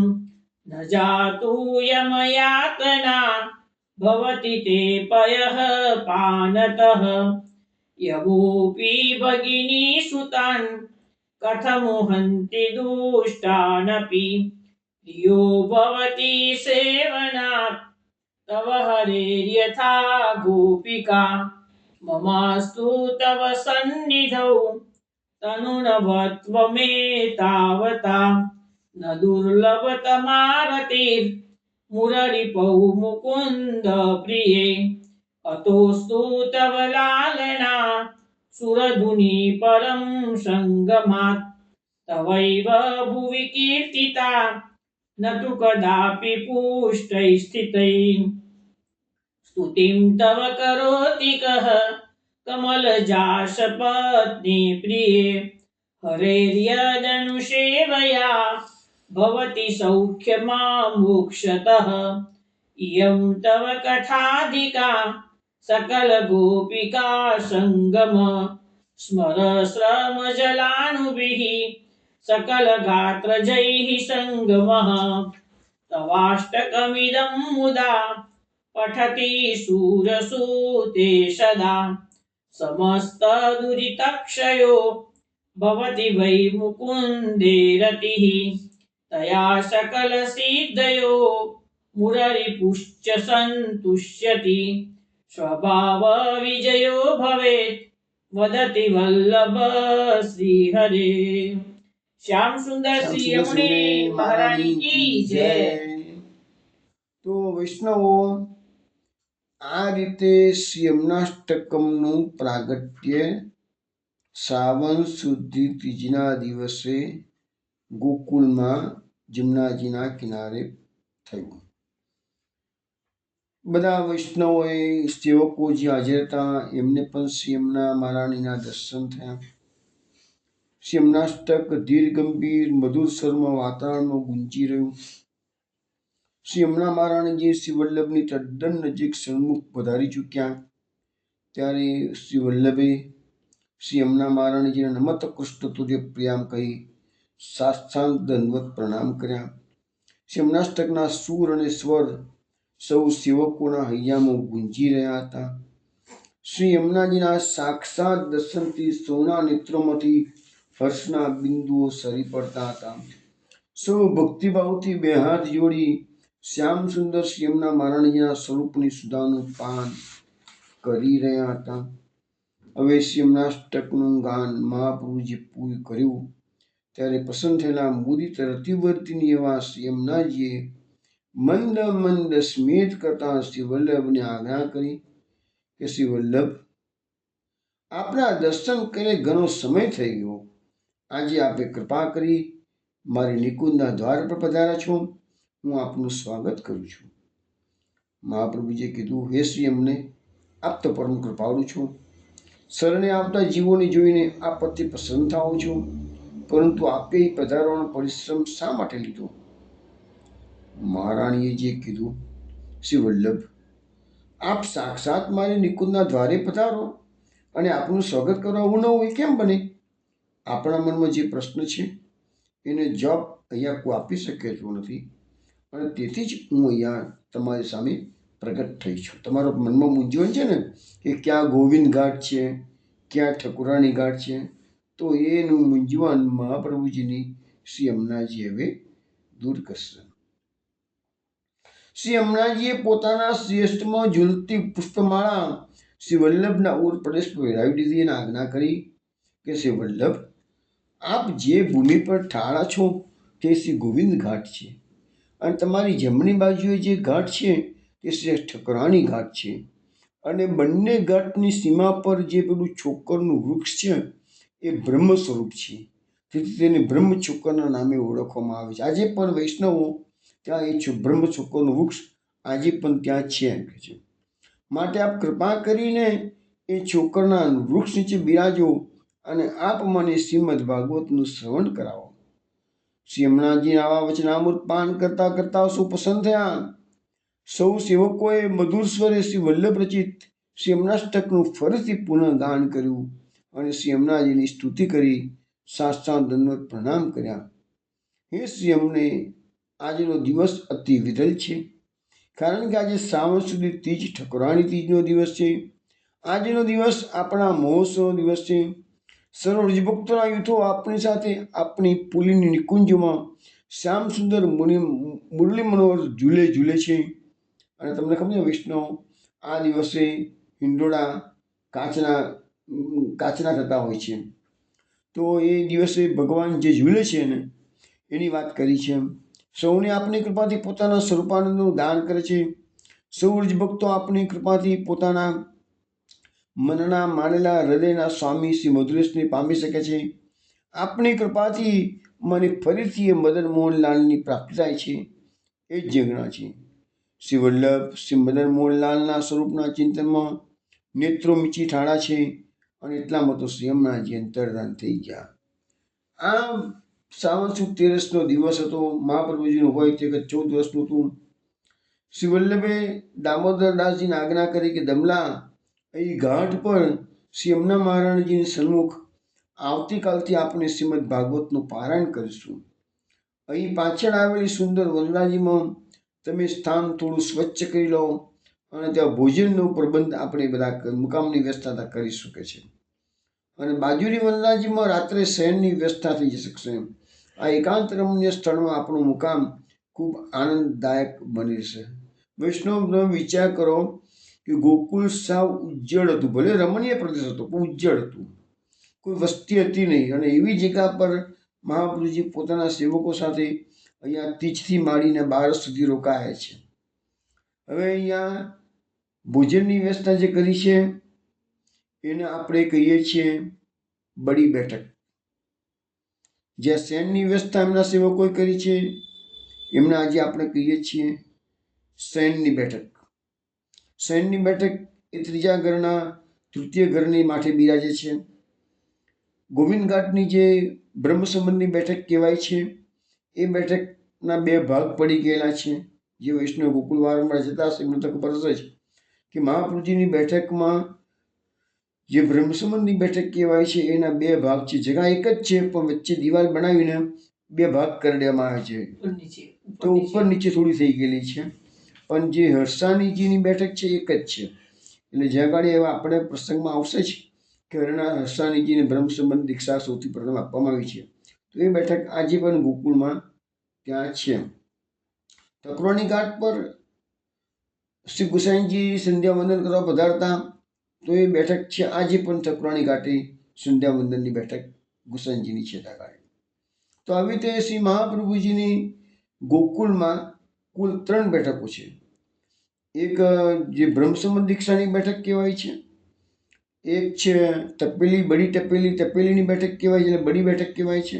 Speaker 2: न जातु यमयातना भवति ते पयः पानतः यमोऽपि भगिनी सुतान् कथमुहन्ति दुष्टानपि प्रियो भवति सेवनात् तव हरेर्यथा गोपिका ममास्तु तव सन्निधौ तनुनवत्वमेतावता न दुर्लभतमारतिर्मुररिपौ मुकुन्द प्रिये अतोऽस्तु तव लालना सुरधुनी परं सङ्गमात् तवैव भुवि कीर्तिता न तु कदापि पुष्टैस्थितैः स्तुतिं तव करोति कः कमलजासपत्नी प्रिये हरेर्यदनुसेवया भवति सौख्यमामुक्षतः इयं तव कथाधिका सकलगोपिका सङ्गम स्मरश्रमजलानुभिः सकलगात्रजैः सङ्गमः तवाष्टकमिदं मुदा पठति शूरसूते सदा समस्तदुरितक्षयो भवति वै मुकुन्दे रतिः तया सकलसिद्धयो मुररिपुश्च सन्तुष्यति स्वभावविजयो भवेत् वदति वल्लभ श्रीहरे। श्याम सुंदर श्री यमुने महारानी की जय।
Speaker 1: તો વૈષ્ણવો, આ રીતે શ્રી યમુનાષ્ટકમનું પ્રાગટ્ય શ્રાવણ સુધી ત્રીજના દિવસે ગોકુળમાં જમુનાજીના કિનારે થયું. બધા વૈષ્ણવોએ સેવકો જે હાજર હતા એમને પણ શ્રી યમુના મહારાણીના દર્શન થયા. શ્રી યમનાષ્ટક ધીર ગંભીર મધુર સ્વરમાં વાતાવરણમાં ગુંજી રહ્યું. શ્રી યમુના મહારાણીજી શ્રી વલ્લભની તદ્દન નજીક સન્મુખ પધારી ચૂક્યા ત્યારે શ્રી વલ્લભે શ્રી યમુના મહારાણીજીને નમત કૃષ્ણ તુર્ય પ્રિયામ કહી સાષ્ટાંગ દંડવત પ્રણામ કર્યા. શ્રી યમનાષ્ટકના સૂર અને સ્વર સૌ સેવકોના હૈયામાં ગુંજી રહ્યા હતા. શ્રી યમુનાજીના સાક્ષાત દર્શનથી સૌના નેત્રોમાંથી હર્ષના બિંદુઓ સરી પડતા હતા. સૌ ભક્તિભાવથી બે હાથ જોડી શ્યામ સુંદર શ્રી યમુના મહારાણીજીના સ્વરૂપની સુધાનું પાન કરી રહ્યા હતા. હવે શ્રી યમનાષ્ટકનું ગાન મહાપ્રભુજી પૂરું કર્યું ત્યારે પ્રસન્ન થયેલા મુદિત રતિવર્તિની એવા શ્રી યમુનાજીએ મંદ મંદ સ્મિત કરતા શ્રી વલ્લભને આજ્ઞા કરી કે શ્રી વલ્લભ, આપના દર્શન કરે ઘણો સમય થઈ ગયો. આજે આપે કૃપા કરી મારી નિકુંજના દ્વાર પર પધાર્યા છો. હું આપનું સ્વાગત કરું છું. મહાપ્રભુજીએ કીધું, હે શ્રી યમને, આપ તો પરમ કૃપાળુ છો. શરણે આવતા જીવોને જોઈને આપ અતિ પ્રસન્ન થાઓ છો, પરંતુ આપે પધારવાનો પરિશ્રમ શા માટે લીધો? મહારાણીએ જે કીધું, શ્રી વલ્લભ, આપ સાક્ષાત મારી નિકુંજના દ્વારે પધારો અને આપનું સ્વાગત કરવા આવું ન હોય કેમ બને? આપણા મનમાં જે પ્રશ્ન છે એને જવાબ અહીંયા કોઈ આપી શકે તેવો નથી, અને તેથી જ હું અહીંયા તમારી સામે પ્રગટ થઈ છું. તમારા મનમાં મૂંઝવણ છે ને કે ક્યાં ગોવિંદ ઘાટ છે, ક્યાં ઠકુરાણી ઘાટ છે, તો એનું મૂંઝવણ મહાપ્રભુજીની શ્રી યમુનાજી હવે દૂર કરશે. શ્રી યમુનાજીએ પોતાના શ્રેષ્ઠમાં ઝૂલતી પુષ્પમાળા શ્રી વલ્લભના ઉર પ્રદેશ પર વેરાવી દીધી અને આજ્ઞા કરી કે શ્રી વલ્લભ, આપ જે ભૂમિ પર ઠાળા છો તે શ્રી ગોવિંદ ઘાટ છે, અને તમારી જમણી બાજુએ જે ઘાટ છે તે શ્રી ઠકરાણી ઘાટ છે, અને બંને ઘાટની સીમા પર જે પેલું છોકરનું વૃક્ષ છે એ બ્રહ્મ સ્વરૂપ છે, તેથી તેને બ્રહ્મ છોકરના નામે ઓળખવામાં આવે છે. આજે પણ વૈષ્ણવો ત્યાં એ બ્રહ્મ છોકરનું વૃક્ષ આજે પણ ત્યાં છે એમ કહે છે. માટે આપ કૃપા કરીને એ છોકરના વૃક્ષ નીચે બિરાજો અને આપ મને શ્રીમદ ભાગવતનું શ્રવણ કરાવો. શ્રી યમુનાજી આવા વચનામૃત પાન કરતા કરતા સૌ પસંદ થયા. સૌ સેવકોએ મધુર સ્વરે શ્રી વલ્લભ રચિત શ્રી યમુનાષ્ટકનું ફરીથી પુનઃ ગાન કર્યું અને શ્રી યમુનાજીની સ્તુતિ કરી સાષ્ટાંગ દંડવત પ્રણામ કર્યા. હે શ્રી યમને, આજનો દિવસ અતિ વિરલ છે, કારણ કે આજે શ્રાવણ સુધી તીજ ઠકરાણી તીજનો દિવસ છે. આજનો દિવસ આપણા મહોત્સવનો દિવસ છે. સર્વ રજભક્તોના યુથો આપણી સાથે આપણી પુલીની નિકુંજમાં શ્યામ સુંદર મુરલી મનોહર ઝૂલે છે. અને તમને ખબર છે વૈષ્ણવ, આ દિવસે હિંડોળા કાચના થતા હોય છે, તો એ દિવસે ભગવાન જે ઝૂલે છે ને એની વાત કરી છે. સૌને આપની કૃપાથી પોતાના સ્વરૂપાનંદનું દાન કરે છે. સૌ રજભક્તો આપની કૃપાથી પોતાના મનના માનેલા હૃદયના સ્વામી શ્રી મધુરેશને પામી શકે છે. આપની કૃપાથી મને ફરીથી એ મદન મોહનલાલની પ્રાપ્તિ થાય છે, એ જ જગણા છે. શ્રી વલ્લભ શ્રી મદન મોહનલાલના સ્વરૂપના ચિંતનમાં નેત્રો મીચી ઠાળા છે, અને એટલામાં તો શ્રી યમુનાજી અંતર્ધાન થઈ ગયા. આ શ્રાવણ સુદ 13નો દિવસ હતો. મહાપ્રભુજીનું હોય તે 14 વર્ષનું હતું. શ્રી વલ્લભે દામોદરદાસજીને આજ્ઞા કરી કે દમલા, અહીં ઘાટ પર શ્રી યમુના મહારાણીજીની સન્મુખ આવતીકાલથી આપણે શ્રીમદ ભાગવતનું પારાયણ કરીશું. અહીં પાછળ આવેલી સુંદર વનરાજીમાં તમે સ્થાન થોડું સ્વચ્છ કરી લો, અને ત્યાં ભોજનનો પ્રબંધ આપણે બધા મુકામની વ્યવસ્થા કરી શકે છે, અને બાજુની વનરાજીમાં રાત્રે શયનની વ્યવસ્થા થઈ શકશે. આ એકાંત રમણીય સ્થળમાં આપણું મુકામ ખૂબ આનંદદાયક બની રહેશે. વૈષ્ણવનો વિચાર કરો કે ગોકુળ સાવ ઉજ્જળ હતું, ભલે રમણીય પ્રદેશ હતો પણ ઉજ્જળ હતું, કોઈ વસ્તી હતી નહીં, અને એવી જગ્યા પર મહાપ્રભુજી પોતાના સેવકો સાથે અહીંયા તીજથી માંડીને 12 સુધી રોકાયા છે. હવે અહીંયા ભોજનની વ્યવસ્થા જે કરી છે એને આપણે કહીએ છીએ બડી બેઠક. જ્યાં શયનની વ્યવસ્થા એમના સેવકોએ કરી છે એમને આજે આપણે કહીએ છીએ શયનની બેઠક. શયનની બેઠક એ ત્રીજા ઘરના તૃતીય ઘરની માથે બિરાજે છે. ગોવિંદ ઘાટની જે બ્રહ્મ સંબંધની બેઠક કહેવાય છે એ બેઠકના બે ભાગ પડી ગયેલા છે. જે વૈષ્ણવ ગોકુળ વારંવાર જતા હશે એમને તો ખબર હશે જ કે મહાપ્રભુજીની બેઠકમાં જે બ્રહ્મ સંબંધની બેઠક કહેવાય છે એના બે ભાગ છે. જગા એક જ છે પણ વચ્ચે દિવાલ બનાવીને બે ભાગ કરી દેવામાં આવે છે, તો ઉપર નીચે થોડી થઈ ગયેલી છે. પણ જે હર્ષાનીજીની બેઠક છે એક જ છે. એટલે જ્યાં આગળ એવા આપણે પ્રસંગમાં આવશે જ કે હર્ષાનીજીને બ્રહ્મ સંબંધ દીક્ષા સૌથી પ્રથમ આપવામાં આવી છે, તો એ બેઠક આજે પણ ગોકુળમાં ત્યાં છે. તકરોણી ઘાટ પર શ્રી ગુસાઈજી સંધ્યા વંદન કરવા પધારતા, તો એ બેઠક છે આજે પણ તકરોણી ઘાટે સંધ્યા વંદનની બેઠક ગુસાઈજીની છે ત્યાં. તો આવી રીતે શ્રી મહાપ્રભુજીની ગોકુળમાં કુલ 3 બેઠકો છે. એક જે બ્રહ્મ સંબંધ દીક્ષાની બેઠક કહેવાય છે, એક છે તપેલી બડી તપેલીની બેઠક કહેવાય છે, એટલે બડી બેઠક કહેવાય છે,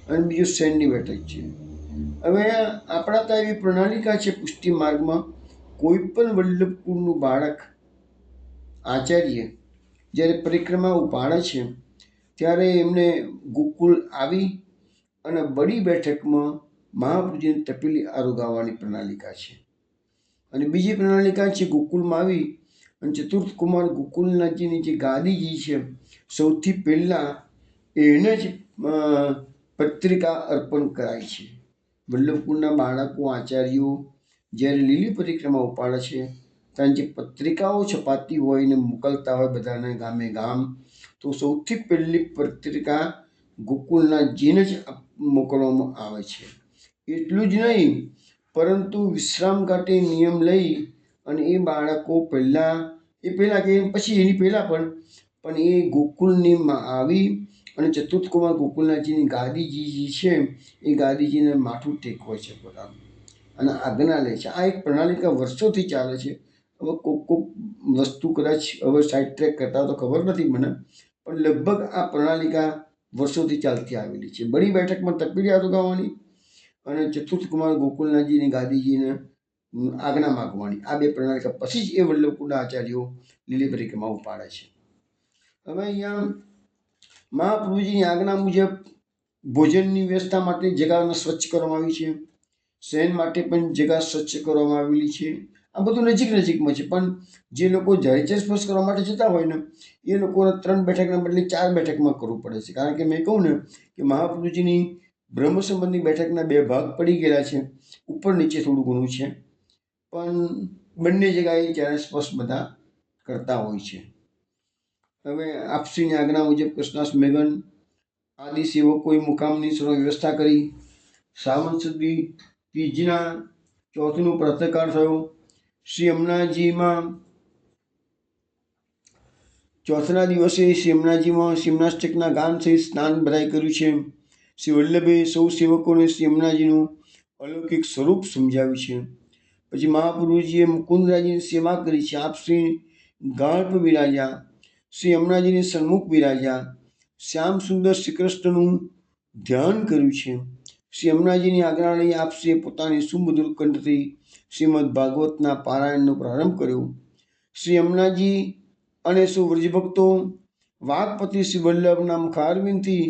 Speaker 1: અને બીજું સેનની બેઠક છે. હવે આપણા ત્યાં એવી પ્રણાલિકા છે પુષ્ટિ માર્ગમાં, કોઈ પણ વલ્લભકુળનું બાળક આચાર્ય જ્યારે પરિક્રમા ઉપાડે છે ત્યારે એમને ગોકુળ આવી અને બડી બેઠકમાં મહાપ્રભુજીની તપેલી આરોગાવવાની પ્રણાલિકા છે. અને બીજી પ્રણાલિકા છે ગોકુળમાં આવી અને ચતુર્થ કુમાર ગોકુલનાથજીની જે ગાદીજી છે સૌથી પહેલાં એને જ પત્રિકા અર્પણ કરાય છે. વલ્લભકુળના બાળકો આચાર્યો જ્યારે લીલી પરિક્રમા ઉપાડે છે ત્યાં જે પત્રિકાઓ છપાતી હોય ને મોકલતા હોય બધાને ગામે ગામ, તો સૌથી પહેલી પત્રિકા ગોકુલનાથજીને જ મોકલવામાં આવે છે. એટલું જ નહીં, પરંતુ વિશ્રામ ઘાટે નિયમ લઈ અને એ બાળકો પહેલાં કે પછી એની પહેલાં પણ એ ગોકુળની આવી અને ચતુર્થ કુમાર ગોકુલનાથજીની ગાદીજી છે એ ગાદીજીને માથું ટેકવે છે પોતાનું અને આજ્ઞા લે છે. આ એક પ્રણાલિકા વર્ષોથી ચાલે છે. હવે કોક વસ્તુ કદાચ હવે સાઈડ ટ્રેક કરતા તો ખબર નથી મને, પણ લગભગ આ પ્રણાલિકા વર્ષોથી ચાલતી આવેલી છે. બડી બેઠકમાં તપેલી આરોગાવવાની અને ચતુર્થ કુમાર ગોકુલનાથજીની ગાદીજીને આજ્ઞા માગવાની, આ બે પ્રણાલિકા પછી જ એ વલ્લભકુળના આચાર્યો લીલી પરિક્રમા ઉપાડે છે. હવે અહીંયા મહાપ્રભુજીની આજ્ઞા મુજબ ભોજનની વ્યવસ્થા માટે જગાને સ્વચ્છ કરવામાં આવી છે, શયન માટે પણ જગા સ્વચ્છ કરવામાં આવેલી છે. આ બધું નજીકમાં છે, પણ જે લોકો જયચર સ્પર્શ કરવા માટે જતા હોય ને એ લોકોને 3 બેઠકના બદલે 4 બેઠકમાં કરવું પડે છે. કારણ કે મેં કહું ને કે મહાપ્રભુજીની બ્રહ્મ સંબંધની બેઠકના 2 ભાગ પડી ગયેલા છે, ઉપર નીચે થોડું ઘણું છે, પણ બંને જગ્યાએ ચરણ સ્પર્શ બધા કરતા હોય છે. હવે આપશ્રીની આજ્ઞા મુજબ કૃષ્ણાસ મેઘન આદિ સેવકોએ મુકામની સર્વ વ્યવસ્થા કરી. શ્રાવણ સુદી ત્રીજના ચોથનું પ્રાતઃકાળ થયો. શ્રી યમુનાજીમાં ચોથના દિવસે શ્રી યમુનાજીમાં શિમનાષ્ટકના ગાન સહિત સ્નાન બધાએ કર્યું છે. શ્રી વલ્લભે સૌ સેવકોને શ્રી યમુનાજીનું અલૌકિક સ્વરૂપ સમજાવ્યું છે. પછી મહાપ્રભુજીએ મુકુંદરાજીની સેવા કરી છે. આપ શ્રી ગાઢ પર બિરાજ્યા, શ્રી યમુનાજીની સન્મુખ બિરાજ્યા, શ્યામ સુંદર શ્રી કૃષ્ણનું ધ્યાન કર્યું છે. શ્રી યમુનાજીની આજ્ઞા લઈ આપશ્રીએ પોતાની સુમધુર કંઠથી શ્રીમદ ભાગવતના પારાયણનો પ્રારંભ કર્યો. શ્રી યમુનાજી અને સૌ વ્રજભક્તો વાઘપતિ શ્રી વલ્લભના મુખારવિંદથી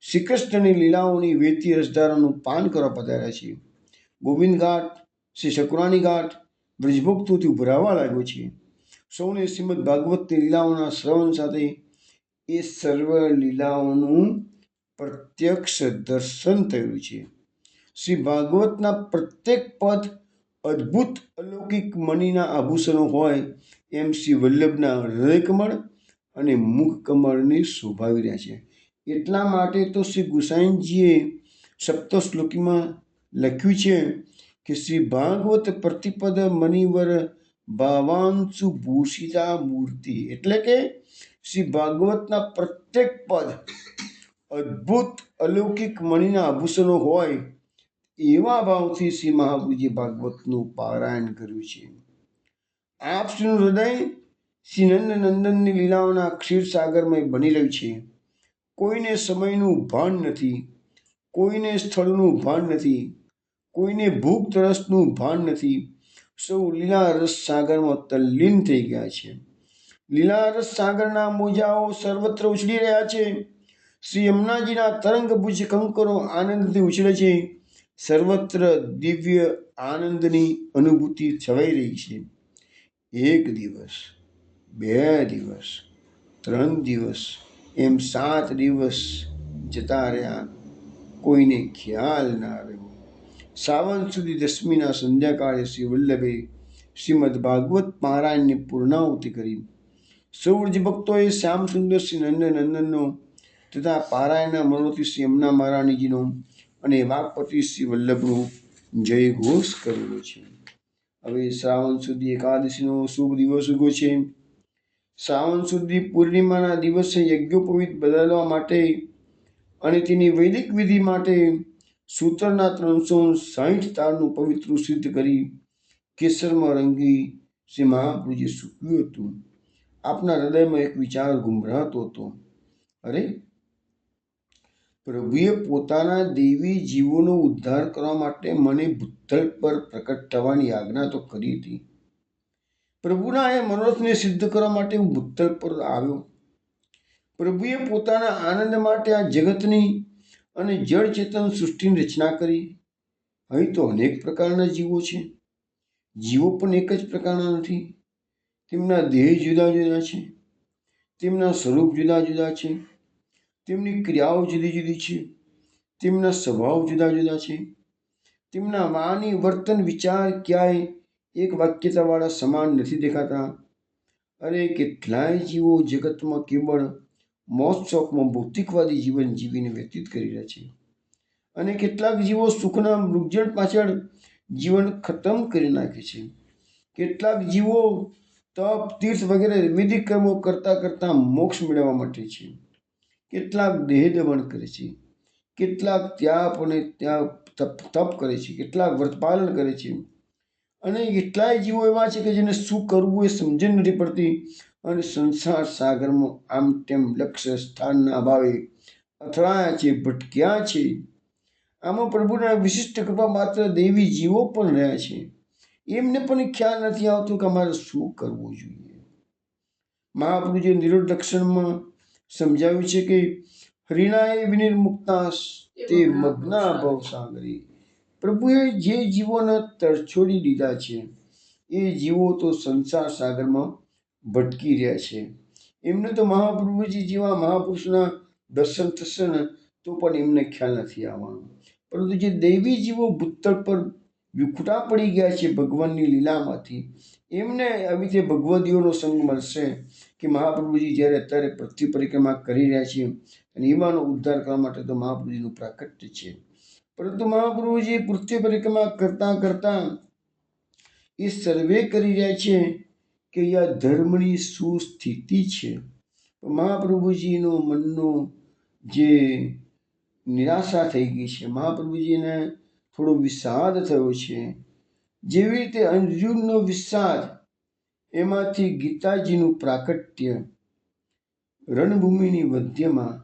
Speaker 1: શ્રી કૃષ્ણની લીલાઓની વેતી રસધારાનું પાન કરવા પધાર્યા છે. ગોવિંદ ઘાટ, શ્રી ઠકુરાણી ઘાટ વ્રજભક્તોથી ઉભરાવા લાગ્યો છે. સૌને શ્રીમદ ભાગવતની લીલાઓના શ્રવણ સાથે એ સર્વ લીલાઓનું પ્રત્યક્ષ દર્શન થયું છે. શ્રી ભાગવતના પ્રત્યેક પદ અદ્ભુત અલૌકિક મણિના આભૂષણો હોય એમ શ્રી વલ્લભના હૃદય કમળ અને મુખ કમળને શોભાવી રહ્યા છે. એટલા માટે તો શ્રી ગુસાઈજીએ સપ્તશ્લોકીમાં લખ્યું છે કે શ્રી ભાગવત પ્રતિપદ મણિવર ભાવાંશુ ભૂષિતા મૂર્તિ, એટલે કે શ્રી ભાગવતના પ્રત્યેક પદ અદ્ભુત અલૌકિક મણિના આભૂષણો હોય એવા ભાવથી શ્રી મહાપ્રભુજી ભાગવતનું પારાયણ કર્યું છે. આપ શ્રીનું હૃદય શ્રી નંદનંદનની લીલાઓના ક્ષીરસાગરમય બની રહ્યું છે. કોઈને સમયનું ભાન નથી, કોઈને સ્થળનું ભાન નથી, કોઈને ભૂખ તરસનું ભાન નથી. સૌ લીલા રસ સાગરમાં તલ્લીન થઈ ગયા છે. લીલા રસ સાગરના મોજાઓ સર્વત્ર ઉછળી રહ્યા છે. શ્રી યમુનાજીના તરંગભુજ કંકરો આનંદથી ઉછળે છે. સર્વત્ર દિવ્ય આનંદની અનુભૂતિ છવાઈ રહી છે. 1 દિવસ, 2 દિવસ, 3 દિવસ, એમ 7 દિવસ જતા રહ્યા. કોઈને ખ્યાલ ના રહ્યો. સાવન સુધી દસમીના સંધ્યાકાળે શ્રી વલ્લભે શ્રીમદ ભાગવત પારાયણની પૂર્ણાહુતિ કરી. સૌ ભક્તોએ શ્યામ સુંદર શ્રી નંદનંદનનો તથા પારાયણના મનોથી શ્રી યમુના મહારાણીજીનો અને વાઘપતિ શ્રી વલ્લભનો જય ઘોષ કરેલો છે. હવે શ્રાવણ સુધી એકાદશીનો શુભ દિવસ ઉગો છે. શ્રાવણ સુધી પૂર્ણિમાના દિવસે યજ્ઞોપવિત બદલવા માટે અને તેની વૈદિક વિધિ માટે સૂત્રના 360 તારનું પવિત્ર સિદ્ધ કરી કેસરમાં રંગી શ્રી મહાપ્રભુજીએ સૂક્યું હતું. આપના હૃદયમાં એક વિચાર ગુંભરાતો હતો, અરે, પ્રભુએ પોતાના દૈવી જીવોનો ઉદ્ધાર કરવા માટે મને ભૂતલ પર પ્રકટ થવાની આજ્ઞા તો કરી હતી. પ્રભુના એ મનોરથને સિદ્ધ કરવા માટે હું ભૂતલ પર આવ્યો. પ્રભુએ પોતાના આનંદ માટે આ જગતની અને જળ ચેતન સૃષ્ટિની રચના કરી. અહીં તો અનેક પ્રકારના જીવો છે. જીવો પણ એક જ પ્રકારના નથી. તેમના દેહ જુદા જુદા છે. તેમના સ્વરૂપ જુદા જુદા છે. તેમની ક્રિયાઓ જુદી જુદી છે. તેમના સ્વભાવ જુદા જુદા છે. તેમના વાણી, વર્તન, વિચાર ક્યાંય એક વાક્યતાવાળા સમાન નથી દેખાતા. અરે, કેટલાય જીવો જગતમાં કેવળ મોજ શોખમાં ભૌતિકવાદી જીવન જીવીને વ્યતીત કરી રહ્યા છે. અને કેટલાક જીવો સુખના મૃગજળ પાછળ જીવન ખતમ કરી નાખે છે. કેટલાક જીવો તપ, તીર્થ વગેરે વિધિ કર્મો કરતા કરતા મોક્ષ મેળવવા માટે છે. કેટલાક દેહ દમન કરે છે. કેટલાક ત્યાપ અને તપ કરે છે. કેટલાક વ્રતપાલન કરે છે. અને કેટલાય જીવો એવા છે કે જેને શું કરવું એ સમજણ નથી પડતી અને સંસાર સાગરમાં આમ તેમ લક્ષ્ય સ્થાનના અભાવે અથડાયા છે, ભટક્યા છે. આમાં પ્રભુના વિશિષ્ટ કૃપા માત્ર દેવી જીવો પણ રહ્યા છે. એમને પણ ખ્યાલ નથી આવતો કે અમારે શું કરવું જોઈએ. મહાપ્રભુજીએ નિરોધ લક્ષણમાં સમજાવ્યું છે કે હરિણાએ વિનિર્મુક્તા તે મગ્ના ભવસાગરી. પ્રભુએ જે જીવોને તરછોડી દીધા છે એ જીવો તો સંસાર સાગરમાં ભટકી રહ્યા છે. એમને તો મહાપ્રભુજી જેવા મહાપુરુષના દર્શન થશે ને તો પણ એમને ખ્યાલ નથી આવવાનો. પરંતુ જે દૈવી જીવો ભૂતળ પર વિખુટા પડી ગયા છે ભગવાનની લીલામાંથી, એમને આવી રીતે ભગવદીઓનો સંગ મળશે કે મહાપ્રભુજી જ્યારે અત્યારે પૃથ્વી પરિક્રમા કરી રહ્યા છે અને એવાનો ઉદ્ધાર કરવા માટે તો મહાપ્રભુજીનું પ્રાકટ્ય છે. પરંતુ મહાપ્રભુજી પૃથ્વી પરિક્રમા કરતા કરતા એ સર્વે કરી રહ્યા છે કે આ ધર્મની શું સ્થિતિ છે. મહાપ્રભુજીનો મનનો જે નિરાશા થઈ ગઈ છે, મહાપ્રભુજીને થોડો વિષાદ થયો છે. જેવી રીતે અર્જુનનો વિષાદ એમાંથી ગીતાજીનું પ્રાકટ્ય રણભૂમિની મધ્યમાં,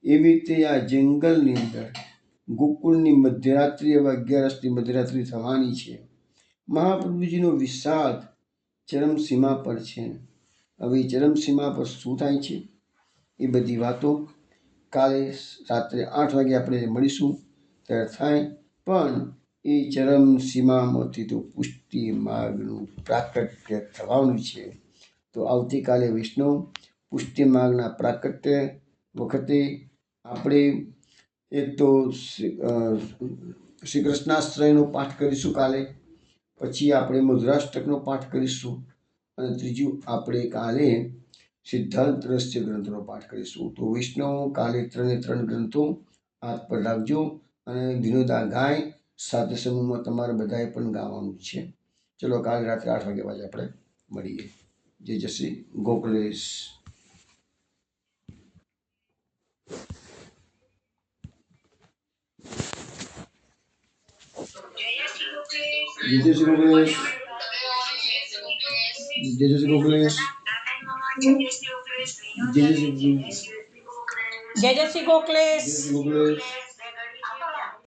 Speaker 1: એવી રીતે આ જંગલની અંદર ગોકુળની મધ્યરાત્રિ, હવે 11ની મધ્યરાત્રિ થવાની છે. મહાપ્રભુજીનો વિષાદ ચરમસીમા પર છે. હવે ચરમસીમા પર શું થાય છે એ બધી વાતો કાલે રાત્રે 8 વાગે આપણે મળીશું ત્યારે થાય. પણ એ ચરમસીમામાંથી તો પુષ્ટિ માર્ગનું પ્રાકટ્ય થવાનું છે. તો આવતીકાલે વૈષ્ણવ પુષ્ટિ માર્ગના પ્રાકટ્ય વખતે આપણે એક તો શ્રી કૃષ્ણાશ્રયનો પાઠ કરીશું કાલે, પછી આપણે મધુરાષ્ટકનો પાઠ કરીશું અને ત્રીજું આપણે કાલે સિદ્ધાંત રહસ્ય ગ્રંથનો પાઠ કરીશું. તો વૈષ્ણવ કાલે 3 ગ્રંથો હાથ પર રાખજો અને વિનોદા ગાય સાથે સમૂહમાં તમારે બધાએ પણ ગાવાનું છે. ચલો કાલે રાત્રે 8 વાગ્યા બાદ આપણે મળીએ. જય શ્રી ગોકુલેશ. જય શ્રી ગોકુલેશ. જય શ્રી ગોકુલેશ.
Speaker 2: જય શ્રી ગોકુલેશ.
Speaker 1: જય શ્રી ગોકુલેશ.